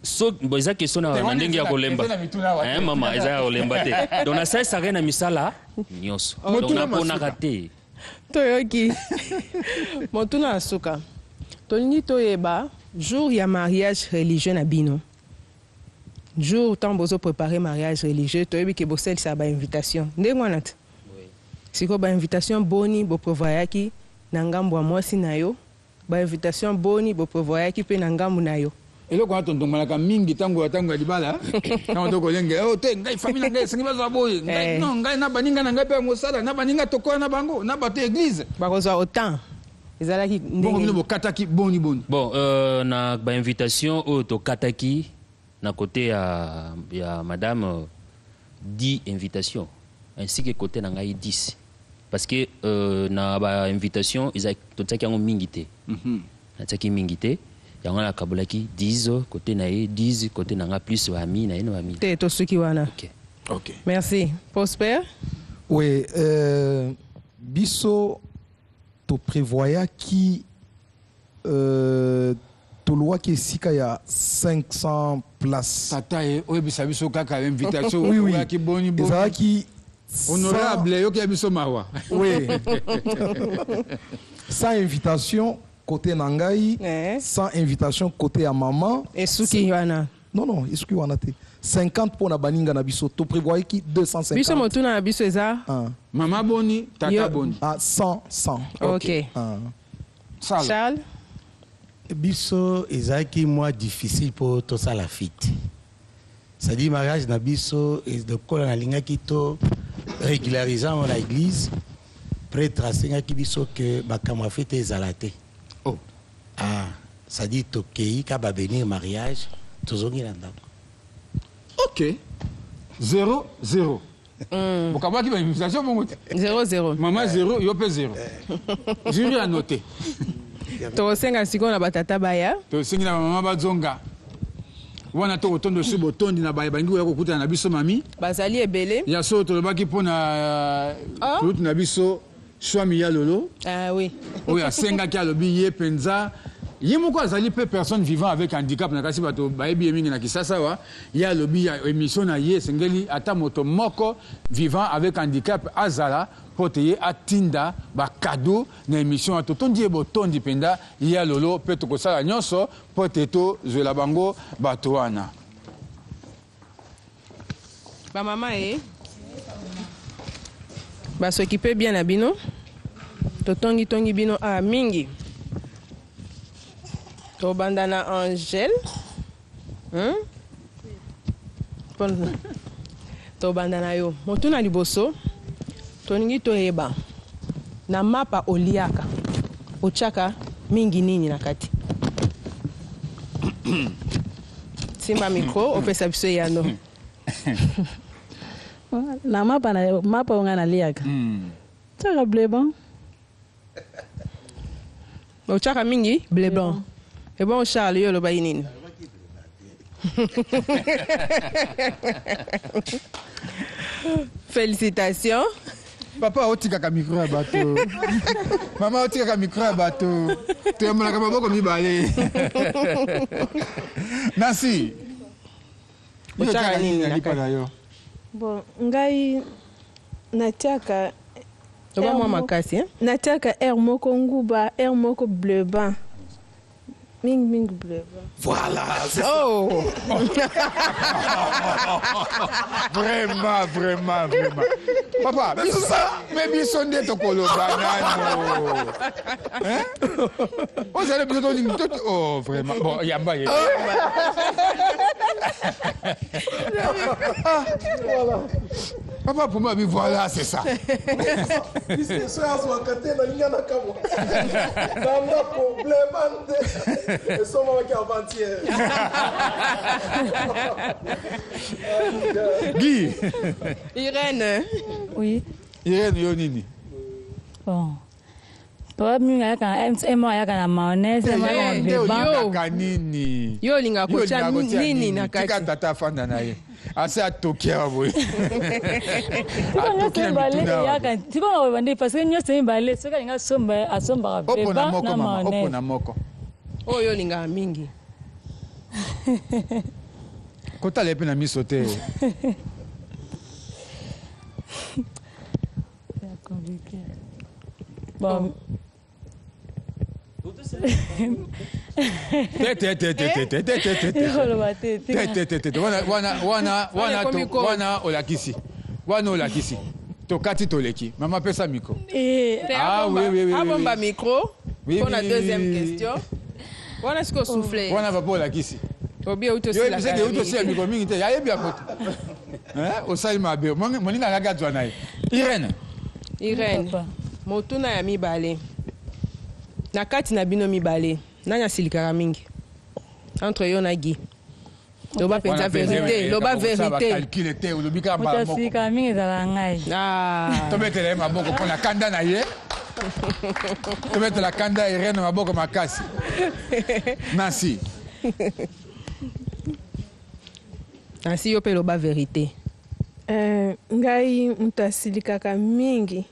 So boza question na ndenge ya kolemba. Mama eza kolemba te. Donc na sa sagai na misala nyonso. Donc na pona kate. Toyoki. Motuna asuka. Tolingi toyeba jour ya mariage religieux na bino. Jour tant bozo préparer mariage religieux toyebi ke bosel sa ba invitation. Ndenge wana te. Siko ba invitation boni bo prévoyaki na ngambo ya mwasi na yo. Ba invitation boni bo prévoyaki pe na ngambo na yo. Eloko na tonton malaka mingi tango ya libala. Tango to kolenge o te ngai famille ngai sengi bazo boye. Ngai non ngai na baninga na ngai pe mosala na baninga tokola na bango na bato église. Bakozwa autant. Ezalaki ndenge bo kataki boni. Bon na ba invitation o to kataki na côté ya madame 10 invitations ainsi que côté na ngai 10 parce que na ba invitation ils a totaki yango mingité. Na taki mingité yango na kabulaki 10 côté na 10 côté na nga plus wa ami na eno ami. Te to suki wana. OK. Merci. Prosper? Oui, biso to prévoya qui to loi qui sika ya 500 places. Tata e oyebisa biso kaka invitation oui. Ki boni. Ezaki honorable yo ki biso mawa. Oui. Sans invitation côté Nangai, sans invitation côté à maman. Et Suki Wana. Non, Suki Wana te. 50 pour na baninga na biso. To prévoyé qui 250. Biso motuna na biso eza. Maman boni, tata boni. 100. OK. Charles. Biso ezaki moi difficile pour tout ça la fête. Ça dit mariage na biso et de kola na linga kito régularisant dans l'église. Prêtre asenga ki biso que bakama fête ezalate. Oh. Ça dit tokei ka ba venir mariage tozongi na ndako. OK. 0-0. Bokaba ki ba invitation bongo. 0-0. Maman 0, yo pe 0. Jury a noté. Tosenga siko na batata baya. Tosengi na mama bazonga. Wana to otondo si botondi na baya bangi ya kokuta na biso mami. Bazali ebele. Ya so to lobaki pona tout na biso Swami ya lolo. Ah oui. Oya senga ki alobi ye penza. Ye moko azali pe personne vivant avec handicap na kasi bato baebi mingi na kisasa wa. Ya lobi ya émission na ye sengeli ata moto moko vivant avec handicap azala poteye atinda ba cadeau na émission atotondi botondi penda ya lolo pe to kosala nyonso poteto zwela bango bato wana. Ba mama ba s'occuper bien na bino. Totongi bino a mingi. To bandana Angèle. To bandana yo. Motuna liboso. Toningi to yeba. Na mapa oliaka. Ochaka mingi nini na kati. Simba micro opesa biso yano. Na mapa onga na liaka. Chaka bleu blanc. Ochaka mingi bleu blanc. Et bon Charles yo lo bayinini. Félicitations. Papa otika ka micro ya bato. Mama otika ka micro ya bato. Tuyamala ka maboko mibale. Nasi. Ochaka nini na yo? Bon, ngai natiaka Toba mwa makasi natiaka air moko nguba, air moko bleu blanc. Ming Boulevard. Voilà. Oh. Vraiment. Papa, mais biso nde tokoloba nano. Hein? On s'est biso to oh vraiment. Bon, yamba ye. Voilà. Papa, pour moi, voilà, c'est ça. Puisque ça, on a caté dans l'Ingana Kamo. Dans le problème, et ça, on va faire avant-hier. Guy. Irène. Oui. Irène, Yonini. Bon. Toi, il y a la mayonnaise, il y a yo linga kocha nini na kati. Tika tata fanda na ye. Asa atokia boy. Siko bandi parce que nyo se mbale soka linga somba asomba beba na mayonnaise. Opo na moko. Oh yo linga mingi. Kota lepe na misote. C'est compliqué. Bon. Wana olakisi. Wana olakisi. Tokati toleki. Maman pesa micro. Ah oui. Abomba micro. Pour la deuxième question. Wana siko souffler. Wana va pas olakisi. Obia uto sila. Yo c'est uto sila micro mingi te. Ya yebi akoto. Hein? Osali mabe. Monina la gadwa na ye. Irène. Motuna ya mibale. Na kati na bino mibale. Nanya silikara mingi. Entre yo na Guy. Loba penza vérité. Loba vérité. Calcule te. Olobika mbala moko. Silikara mingi za ngai. Tometele maboko pona kanda na ye. Tometele kanda Irène maboko makasi. Nancy. Nancy yo pe loba vérité. Ngai mutasilikaka mingi.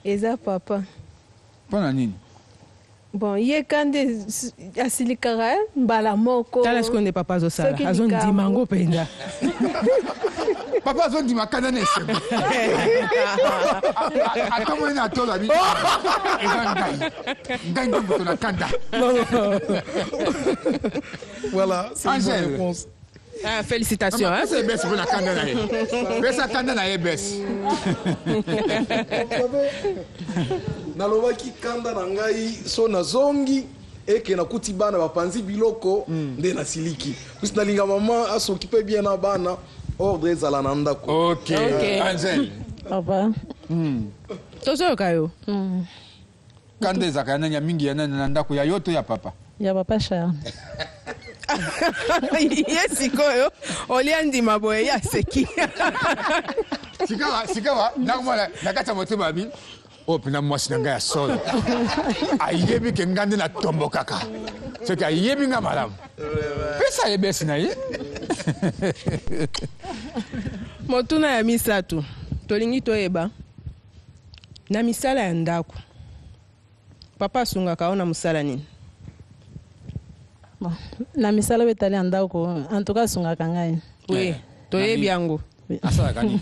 Eza papa. Pona nini? Bon, ye kande asilikara mbala moko. Tala sikonde papa zo sala. Azon di mango penda. Papa azon di makanda nese. Atomo ina tola bi. Ngai ngai na kanda. Voilà, c'est une bonne réponse. Ah, félicitations. Hein? C'est best pour la kanda na ye. Pesa kanda na ye best. Nalobaki kanda na ngai so na zongi eke na kuti bana bapanzi biloko nde na siliki. Puisque nalinga maman asokipe bien na bana ordre ezala na ndako. OK. Angel. Papa. Tozo kayo. Kanda ezaka na mingi ya na ndako ya yoto ya papa. Ya papa Charles. Yes, koyo. Oliandi maboye ya seki. Sikawa, nakumala nakata motema bi. Opina mwasi na ngai ya solo. Ayebi ke ngande na tombo kaka. Soki ayebi nga malamu. Pesa yebesi na ye. Motuna ya misatu. Tolingi toyeba. Na misala ya ndako. Papa sunga kaona musala nini? Na misala betali ya ndako. En tout cas sunga kangai. Oui. Toyebi yango. Asala kani.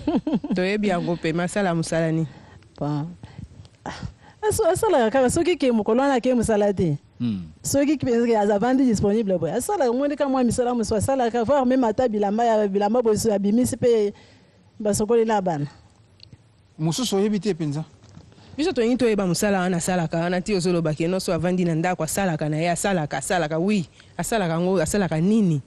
Toyebi yango pe masala musala nini? Bon. Asala kaka soki ke mokolo na ke musala te. Soki ke azavandi disponible boy. Asala ngoni ka mwa misala muso asala ka voir même ata bilamba boso ya bimisi pe basokoli na bana. Mususu oyebite penza. Biso to yinto eba musala ana salaka ana ti ozolo bakeno so avandi na ndako asalaka na ye asalaka oui asalaka ngo asalaka nini.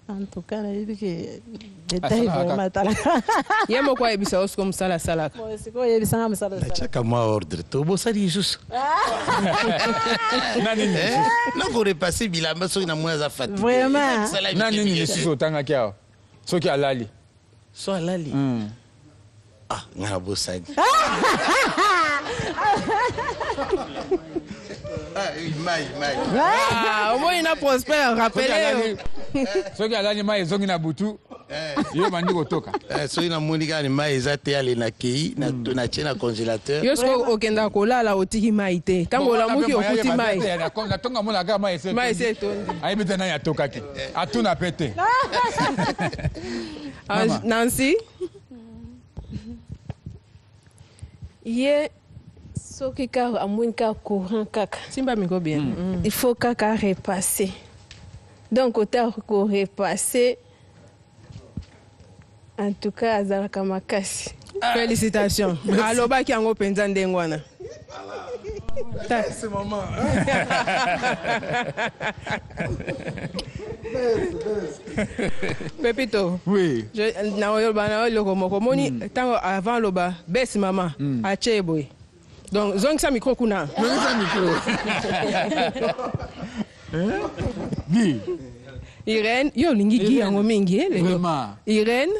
En tout cas, il dit que détail vraiment talaka. Yemo kwa ebisa osko musala salaka. Bon, c'est quoi ebisa musala salaka. Chaka moi ordre to bo sali juste. Nani ni? Non pour repasser bilamba so na moi za fati. Vraiment. Nani ni suso tanga kiao. Soki alali. So alali. Ah, ngana bo sali. Ah, mai. Ah, au moins il a prospère, rappelez. Soki alali mai zongi na butu. Yo bandi kotoka. So ina monika ni mai ezate ale na kei na chena congélateur. Yo sko okenda kolala otiki mai te. Tango la muki okuti mai. Na tonga mona ga mai ese. Mai ese tondi. Ai bitana ya tokaki. Atuna pete. Nancy. Ye soki kaka amoni kaka courant kaka simba miko bien il faut kaka repasser donc ota korepasser en tout cas azalaka makasi. Félicitations. Alobaki yango penza ndenge wana. C'est maman. Pepito. Oui. Na oyoba na oloko moko moni tango avant loba besi mama acheboy. Donc zongisa micro kuna. Zongisa micro. Gi. Irène, yo lingi gi yango mingi Vraiment. Irène.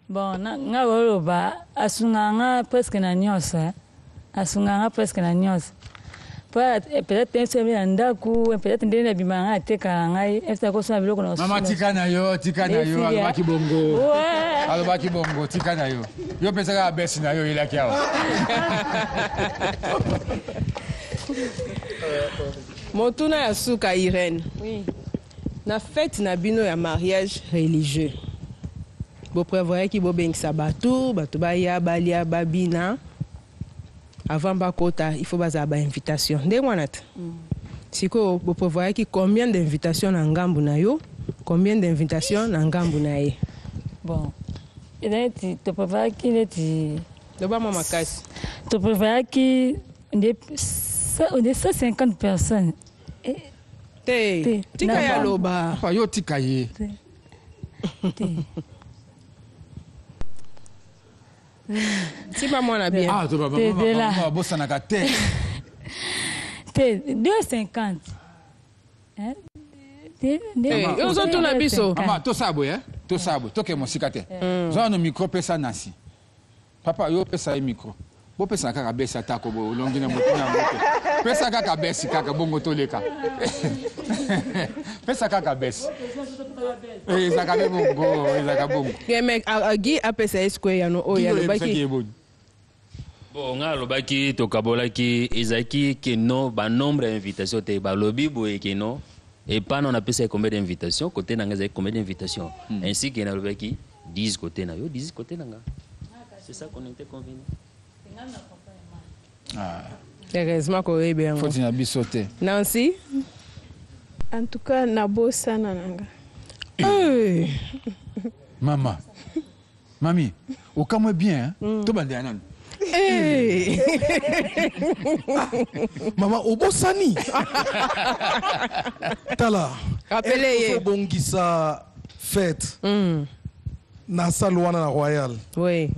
Bon, nga oloba asunganga presque na nyonso. Asunganga presque na nyonso. Peut-être un semaine en daku, peut-être ndene bimanga ateka ngai, efta ko sona biloko na. Mama tika na yo, alobaki bongo. Ouais. Alobaki bongo, tika na yo. Yo pesaka besi na yo ilaki awa. Motuna ya suka Irène. Oui. Na fête na bino ya mariage religieux. Bo prévoyez ki bo bengisa bato baya balia babina. Avant bakota, il faut baza ba invitation. Nde mwanata. Siko bo prévoyez ki combien d'invitations na ngambu na yo? Combien d'invitations na ngambu na ye? Bon. Tu prévoyez ki neti Doba mama kasi. Tu prévoyez ki des 150 personnes. Tika ya loba. Yo tika ye. Si pas moi, on a bien. Ah, tu vas pas bosser na kate. 250. Yo zo tuna biso. Mama, to sabo to sabo, to ke mosika te. Zo no micro pesa nasi. Papa, yo pesa micro. Bo pesa kaka besi atako bo longi na moto na moto. Pesa kaka besi kaka bongo toleka. Pesa kaka besi. Ezaka bongo, ezaka bongo. Mais agi apesa esque ya no oya lo baki. Bon, nga lo baki to kabola ki ezaki ke no ba nombre d'invitations te ba lobi boye ke no et pas non apesa combien d'invitations côté na nga combien d'invitations ainsi que na lo baki 10 côté na yo 10 côté na nga. C'est ça qu'on était convenu. Heureusement qu'on est bien. Faut que tu sauter. Nancy? En tout cas, nabosa nananga. Hey. Maman. Mami, au cas où bien, tout bande anan. Hey. Maman, au bosani. Tala. Rappelez. Faut bongisa fête. Na salwana na royal. Oui.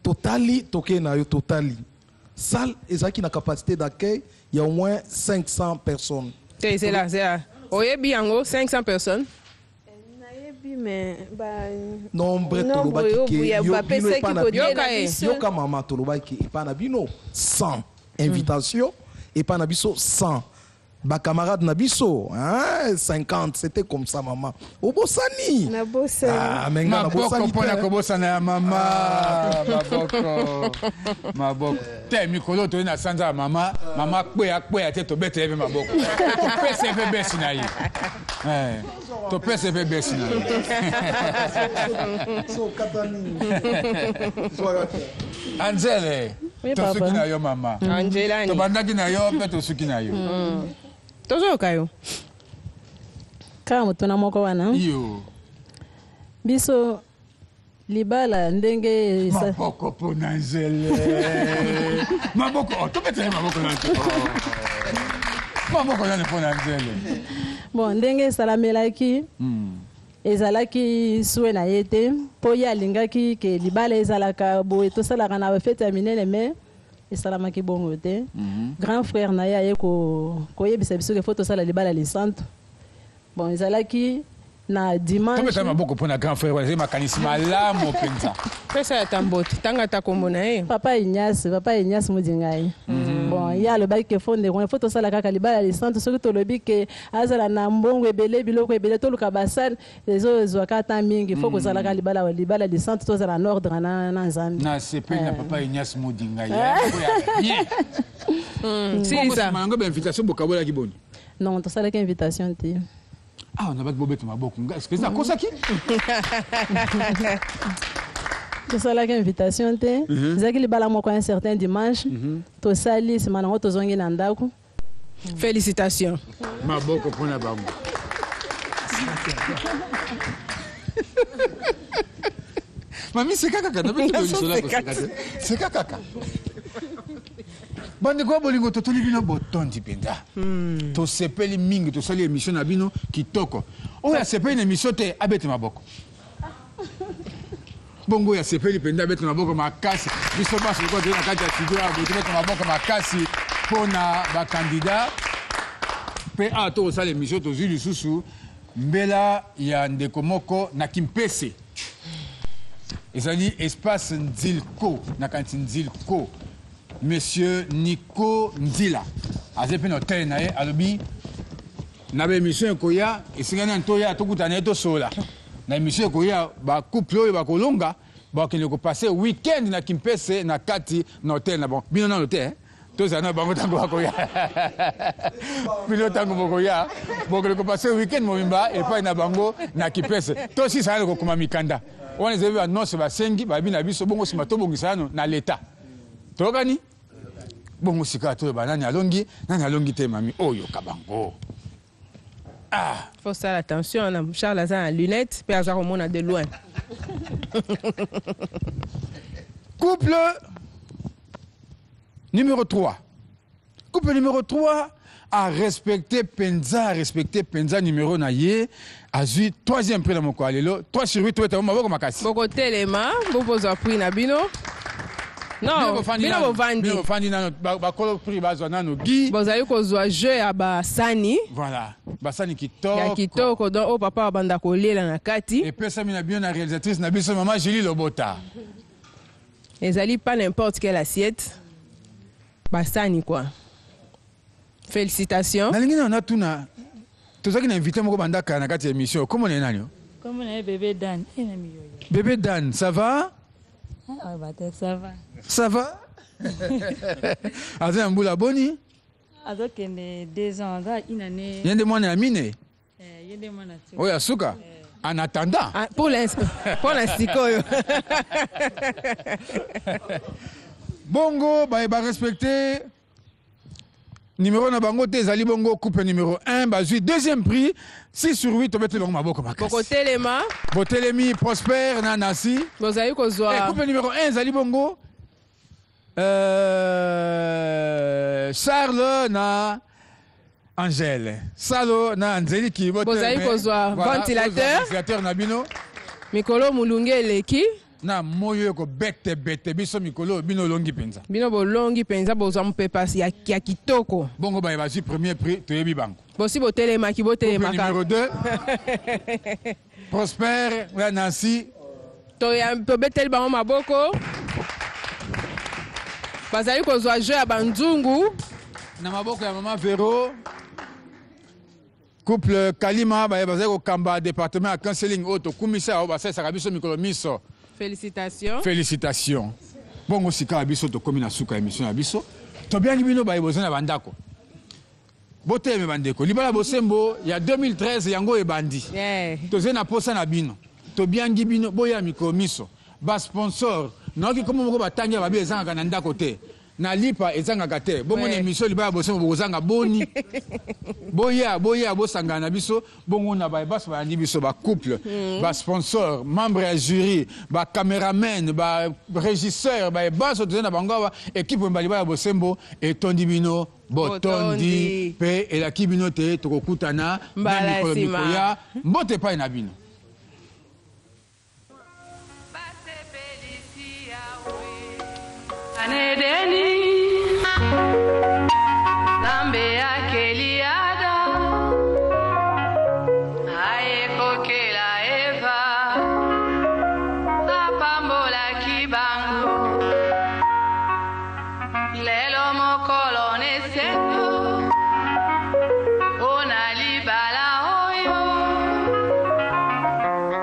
Totali, toke na yo totali. Salle, ezaki na capacité d'accueil, il y a au moins 500 personnes. C'est là, c'est là. Oyebi yango 500 personnes. Nayebi mais nombre tolobaki ke yoka mama tolobaki epa na bino 100 invitations epa na biso 100 ba camarades na biso hein 50 c'était comme ça maman obosani na bosani ah menga na bosani pona ko bosana ya mama maboko te mikolo to na sanza mama kwe te to bete ebe maboko to pese ebe besi na yi to pese ebe besi na yi so katani Angele to suki na yo mama Angela to bandaki na yo pe to suki na yo tozo kayo kama mutuna moko wana iyo biso libala ndenge maboko pona Angele maboko to bete maboko na maboko na pona Angele bon ndenge esalamelaki ezalaki suwe na ye te mpo ye alingaki ke libala ezalaka boye tosalaka na bafete ya minene me esalamaki bongo te grand frère na ye aye koyebisa biso ke fo tosala libala lisanto bon ezalaki na dimanche tobeta maboko mpona grand frère wana makanisi malamu mpenza pesa ya tamboti tanga takombo na ye papa Ignace modingai bon ye alobaki ke fo ndeko fo tosala kaka libala lisanto soki tolobi ke azala na mbongo ebele biloko ebele toluka basale ezozwaka ata mingi fo kozalaka libala lisanto tozala na ordre na nzambe na sepeli na papa Ignace modingai sisa mango ba invitation bokabolaki boni non tosalaki invitation te ah on a pas de bobette maboko est-ce que ça kosaki tosalaki invitation te ezalaki libala moko un certain dimanche tosali nsima nango tozongi na ndako. Félicitations. Maboko mpona bango. Mami seka kaka na beto lisola ko seka te. Seka kaka. Bande kwa bolingo totoli bino botondi penza. To sepeli mingi to sali émission na bino kitoko. Oya sepeli na émission te abete maboko. Bongo ya sepeli penza abete maboko makasi. Biso baso ko te na kati ya studio abete maboko makasi pona ba candidat. Pe a to sali émission to zili susu mbela ya ndeko moko na Kimpese. Ezali espace Nzilko na kanti Nzilko. Monsieur Nico Nzila. Azepe no hotel na ye alobi na be émission koya esingana ntoya tokutana to sola. Na émission koya ba couple oyo ba kolonga ba kende ko passer week-end na Kimpese na kati na hotel na bon. Bino na hotel. Tozana bango tango koya. Bino tango bokoya. Bo kende ko passer week-end mobimba et pas na bango na Kimpese. To si ça ko kuma mikanda. On les a vu annonce ba sengi ba bina biso bongo sima to bongisano na l'état. Tokani bongo sika to ba nani alongi te mami oyo kabango. Ah, faut faire attention on a Charles Azan à lunettes puis Azan on a de loin. Couple numéro 3. Couple numéro 3 a respecté Penza numéro na ye a eu 3e prix dans mon alelo 3 sur 8 to maboko makasi. Boko telema bopoza prix na bino. Non, bino bofandi nano bakolo prix bazwa nano gi. Bozali kozwa jeu ya basani. Voilà, basani kitoko. Ya kitoko donc o papa banda kolela na kati. Et puis ça mina bien na réalisatrice na biso maman Julie Lobota. Ezali pas n'importe quelle assiette. Basani quoi. Félicitations. Nalingi na tuna. Tozaki na invité moko bandaka na kati ya émission. Comment on est nani? Comment on est bébé Dan? Bébé Dan, ça va? Ah bah ça va. Ça va? Azan mbula boni? Donc il y a 2 ans, une année. Yende mwana amine? Yende mwana. Oya suka. En attendant. Pour l'instant koyo. Bongo ba respecter numéro na bango te zali bongo coupe numéro 1 bazui 2e prix 6 sur 8 obete longo maboko makasi. Boko telema. Botelemi Prosper na Nasi. Bozali kozwa. Coupe numéro 1 zali bongo Charles na Angèle. Salo na Anzeli ki botelemi. Bozali kozwa ventilateur na bino. Mikolo mulunge eleki. Na moyo ko bete biso mikolo bino longi penza. Bino bolongi penza bozwa mpepa ya kitoko. Bongo ba yebasi premier prix toyebi bango. Bosi botelema ki botelema ka. Numéro 2. Prosper na Nancy. To betel bango maboko. Bazali kozwa jeu ya banzungu na maboko ya maman Vero. Couple Kalima ba yebasi ko kamba département à counseling auto commissaire ba sa kabiso mikolo miso. Félicitations. Félicitations. Bongo sika biso to komi na suka émission ya biso. To biangi bino ba yebozo na bandako. Bote me bandeko. Libala bosembo ya 2013 yango ebandi. To zena posa na bino. To biangi bino boya mikomiso. Ba sponsor. Noki komo moko batanga ba bi ezanga na ndako te. Na lipa ezanga kate. Bongo na émission libala bosembo bozanga boni. Boya bosanga na biso bongo na ba baso ba ndi biso ba couple ba sponsor membre ya jury ba cameraman ba régisseur ba baso tena bango équipe mbali ba bosembo etondi bino botondi pe elaki bino te tokokutana na mikolo ya mbote pa na bino. Anedeni Lambe ya Keliada Aeko Kela Eva Apambola Kibango Lelo Mokolo Nesendo Ona Libala Oyo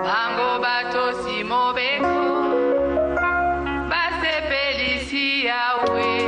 Bango Bato Simobeko Base Felicia we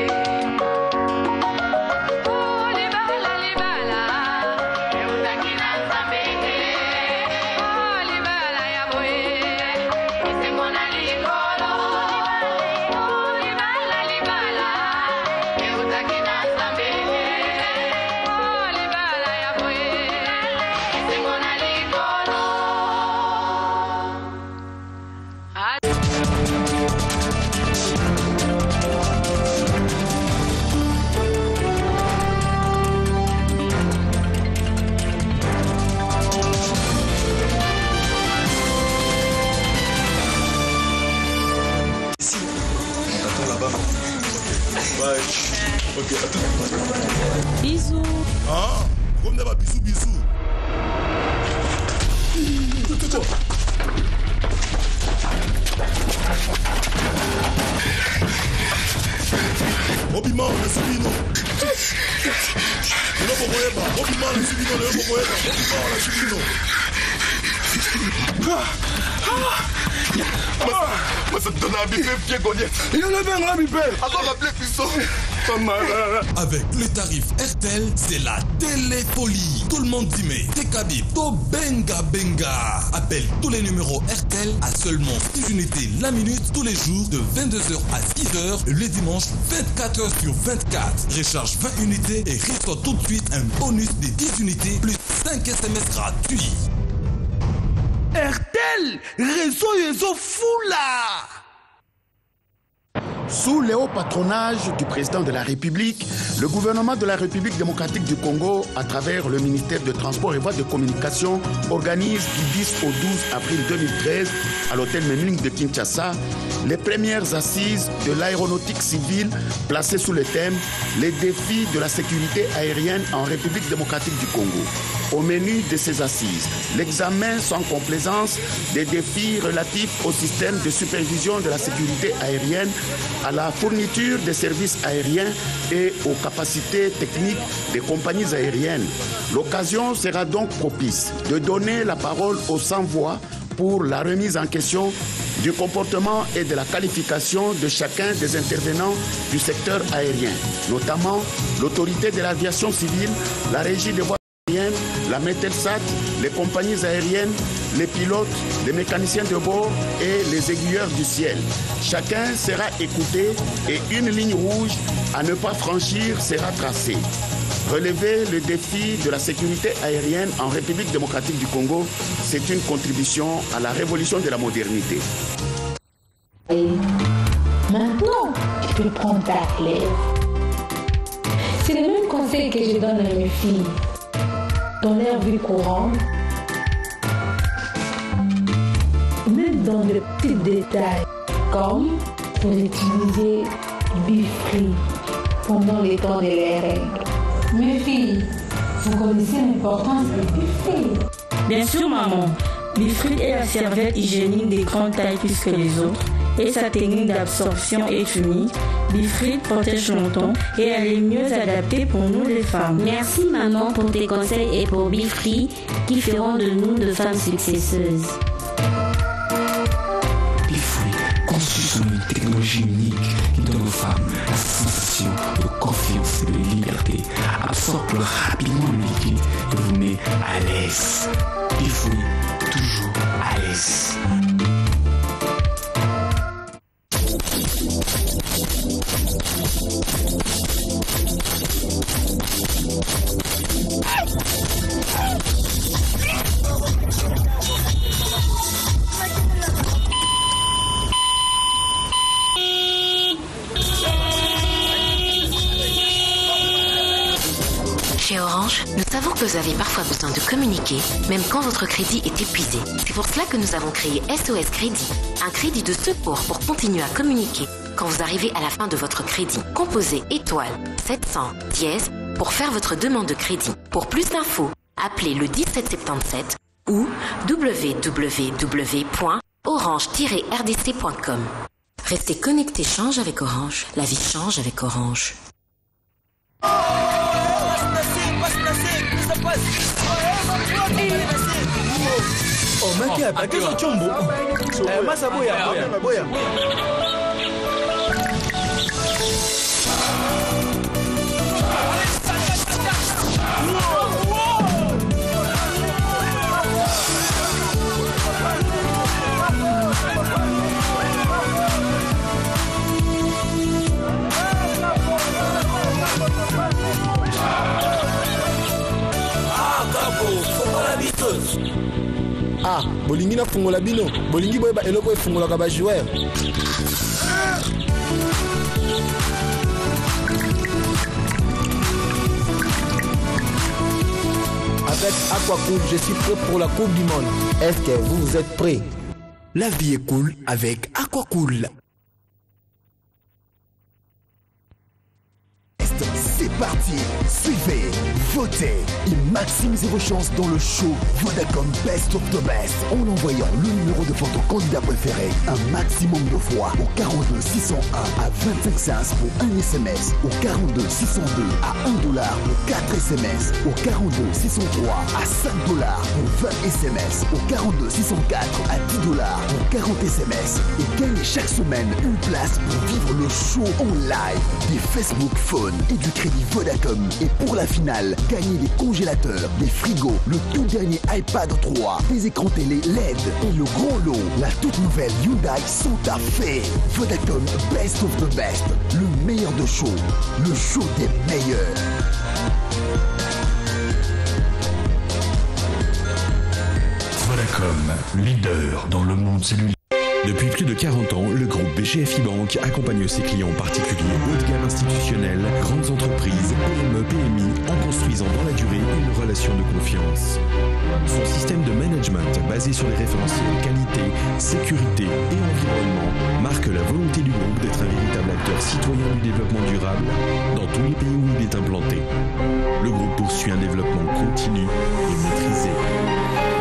ici. On t'attend là-bas. Bye. Ok, attends. Bisous. Ah, comme d'abord, bisous, bisous. Toi. Obima, le subino. Le Boboeba. Obima, le subino, le Boboeba. Obima, le subino. Mais ça te donne un biffé pied goniette. Il en a bien un biffé. Attends, m'appeler Pisso. Avec le tarif RTL, c'est la téléfolie. Tout le monde dit mais Tekabi, to benga benga. Appelle tous les numéros RTL à seulement 6 unités la minute tous les jours de 22h à 6h le dimanche 24h sur 24. Recharge 20 unités et reçois tout de suite un bonus de 10 unités plus 5 SMS gratuits. RTL, réseau fou là. Sous le haut patronage du président de la République, le gouvernement de la République démocratique du Congo, à travers le ministère de Transport et Voies de Communication, organise du 10 au 12 avril 2013 à l'hôtel Memling de Kinshasa les premières assises de l'aéronautique civile placées sous le thème « Les défis de la sécurité aérienne en République démocratique du Congo ». Au menu de ces assises, l'examen sans complaisance des défis relatifs au système de supervision de la sécurité aérienne, à la fourniture des services aériens et aux capacités techniques des compagnies aériennes. L'occasion sera donc propice de donner la parole aux sans-voix pour la remise en question du comportement et de la qualification de chacun des intervenants du secteur aérien, notamment l'autorité de l'aviation civile, la régie des voies aériennes, la Metelsat, les compagnies aériennes, les pilotes, les mécaniciens de bord et les aiguilleurs du ciel. Chacun sera écouté et une ligne rouge à ne pas franchir sera tracée. Relever le défi de la sécurité aérienne en République démocratique du Congo, c'est une contribution à la révolution de la modernité. Et maintenant, tu peux prendre ta relève. C'est le même conseil que je donne à mes filles. Dans leur vie courante, même dans les petits détails, comme pour utiliser Bifree pendant les temps de les règles. Mes filles, vous connaissez l'importance de Bifree? Bien sûr, maman. Bifree est la serviette hygiénique des grandes tailles plus que les autres et sa technique d'absorption est unique. Bifree protège longtemps et elle est mieux adaptée pour nous les femmes. Merci maman pour tes conseils et pour Bifree qui feront de nous de femmes successeuses. Bifree, conçu selon une technologie unique qui donne aux femmes la sensation de confiance et de liberté, absorbe rapidement le liquide et vous met à l'aise. Bifree, toujours à l'aise. Chez Orange, nous savons que vous avez parfois besoin de communiquer, même quand votre crédit est épuisé. C'est pour cela que nous avons créé SOS Crédit, un crédit de secours pour continuer à communiquer quand vous arrivez à la fin de votre crédit. Composez étoile 700 dièse pour faire votre demande de crédit. Pour plus d'infos, appelez le 1777 ou www.orange-rdc.com. Restez connectés, change avec Orange. La vie change avec Orange. Oh, maki hapa kesho chombo. Masa boya. Ah, bolingi na fungola bino, bolingi boyeba eloko efungolaka ba joueur. Avec Aquacool, je suis prêt pour la Coupe du Monde. Est-ce que vous êtes prêts? La vie est cool avec Aquacool. parti. Suivez, votez et maximisez vos chances dans le show Vodacom Best of the Best en envoyant le numéro de votre candidat préféré un maximum de fois au 42 601 à 25 cents pour un SMS, au 42 602 à $1 pour 4 SMS, au 42 603 à $5 pour 20 SMS, au 42 604 à $10 pour 40 SMS et gagnez chaque semaine une place pour vivre le show en live, des Facebook Phone et du crédit Vodacom. Et pour la finale, gagnez des congélateurs, des frigos, le tout dernier iPad 3, des écrans télé LED et le gros lot, la toute nouvelle Hyundai Santa Fe. Vodacom Best of the Best, le meilleur de show, le show des meilleurs. Vodacom, leader dans le monde cellulaire. Depuis plus de 40 ans, le groupe BGFI Banque accompagne ses clients particuliers, haut de gamme institutionnels, grandes entreprises, PME, PMI, en construisant dans la durée une relation de confiance. Son système de management, basé sur les référentiels qualité, sécurité et environnement, marque la volonté du groupe d'être un véritable acteur citoyen du développement durable dans tous les pays où il est implanté. Le groupe poursuit un développement continu et maîtrisé.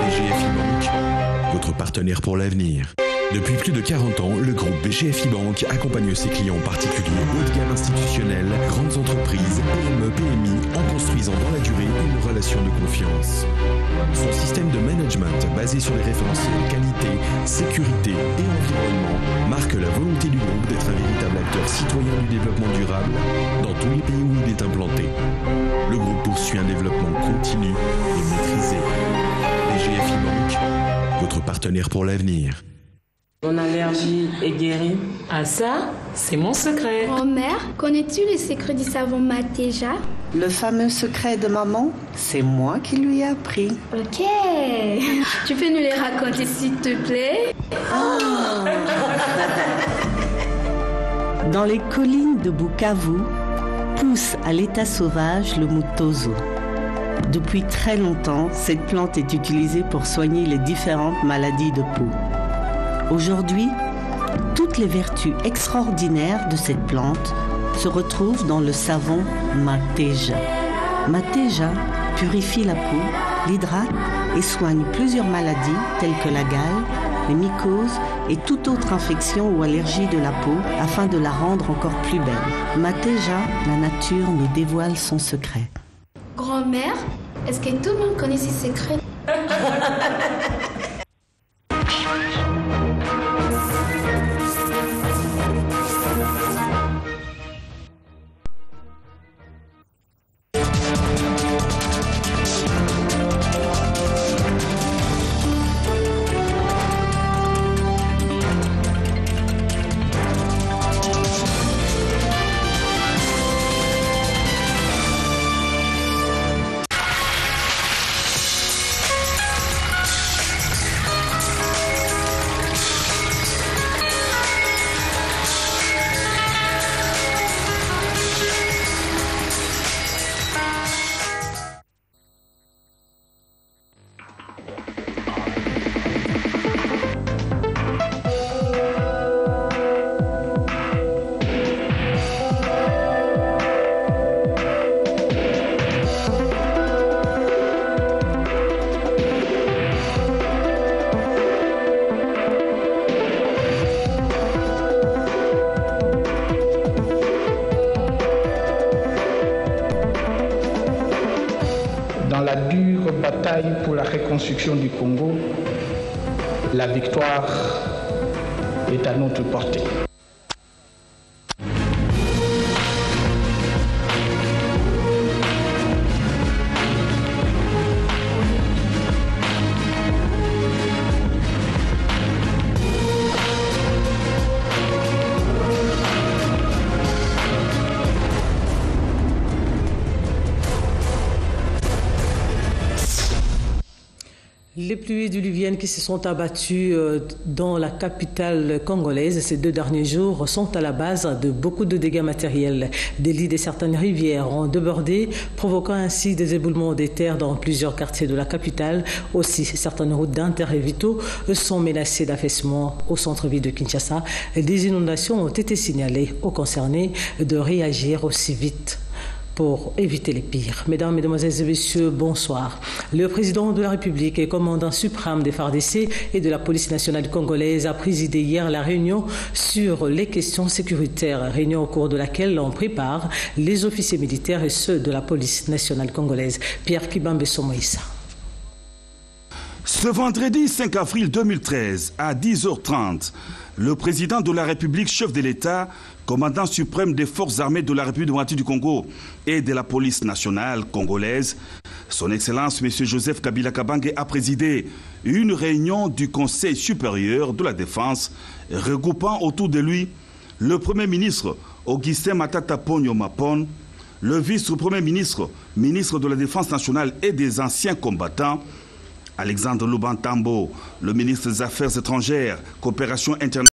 BGFI Banque, votre partenaire pour l'avenir. Depuis plus de 40 ans, le groupe BGFI Banque accompagne ses clients particuliers, haut de gamme institutionnels, grandes entreprises, PME, PMI, en construisant dans la durée une relation de confiance. Son système de management, basé sur les référentiels qualité, sécurité et environnement, marque la volonté du groupe d'être un véritable acteur citoyen du développement durable dans tous les pays où il est implanté. Le groupe poursuit un développement continu et maîtrisé. BGFI Banque, votre partenaire pour l'avenir. Mon allergie est guérie. Ah ça, c'est mon secret. Grand-mère, connais-tu le secret du savon Matéja? Le fameux secret de maman, c'est moi qui lui ai appris. Ok. Tu peux nous les raconter s'il te plaît? Dans les collines de Bukavu, pousse à l'état sauvage le mutozo. Depuis très longtemps, cette plante est utilisée pour soigner les différentes maladies de peau. Aujourd'hui, toutes les vertus extraordinaires de cette plante se retrouvent dans le savon Matéja. Matéja purifie la peau, l'hydrate et soigne plusieurs maladies telles que la gale, les mycoses et toute autre infection ou allergie de la peau afin de la rendre encore plus belle. Matéja, la nature nous dévoile son secret. Grand-mère, est-ce que tout le monde connaît ses secrets? Pour la reconstruction du Congo, la victoire est à notre portée. Les pluies diluviennes qui se sont abattues dans la capitale congolaise ces 2 derniers jours sont à la base de beaucoup de dégâts matériels. Des lits de certaines rivières ont débordé, provoquant ainsi des éboulements des terres dans plusieurs quartiers de la capitale. Aussi, certaines routes d'intérêt vitaux sont menacées d'affaissement au centre-ville de Kinshasa. Des inondations ont été signalées aux concernés de réagir aussi vite pour éviter les pires. Mesdames, Mesdemoiselles et Messieurs, bonsoir. Le président de la République et commandant suprême des FARDC et de la police nationale congolaise a présidé hier la réunion sur les questions sécuritaires, réunion au cours de laquelle on prépare les officiers militaires et ceux de la police nationale congolaise. Pierre Kibambe Somoïsa. Ce vendredi 5 avril 2013, à 10h30, le président de la République, chef de l'État, commandant suprême des forces armées de la République démocratique du Congo et de la police nationale congolaise, son Excellence M. Joseph Kabila Kabange a présidé une réunion du Conseil supérieur de la défense, regroupant autour de lui le Premier ministre Augustin Matata Ponyo Mapon, le vice-premier ministre, ministre de la Défense nationale et des anciens combattants, Alexandre Lubantambo, le ministre des Affaires étrangères, coopération internationale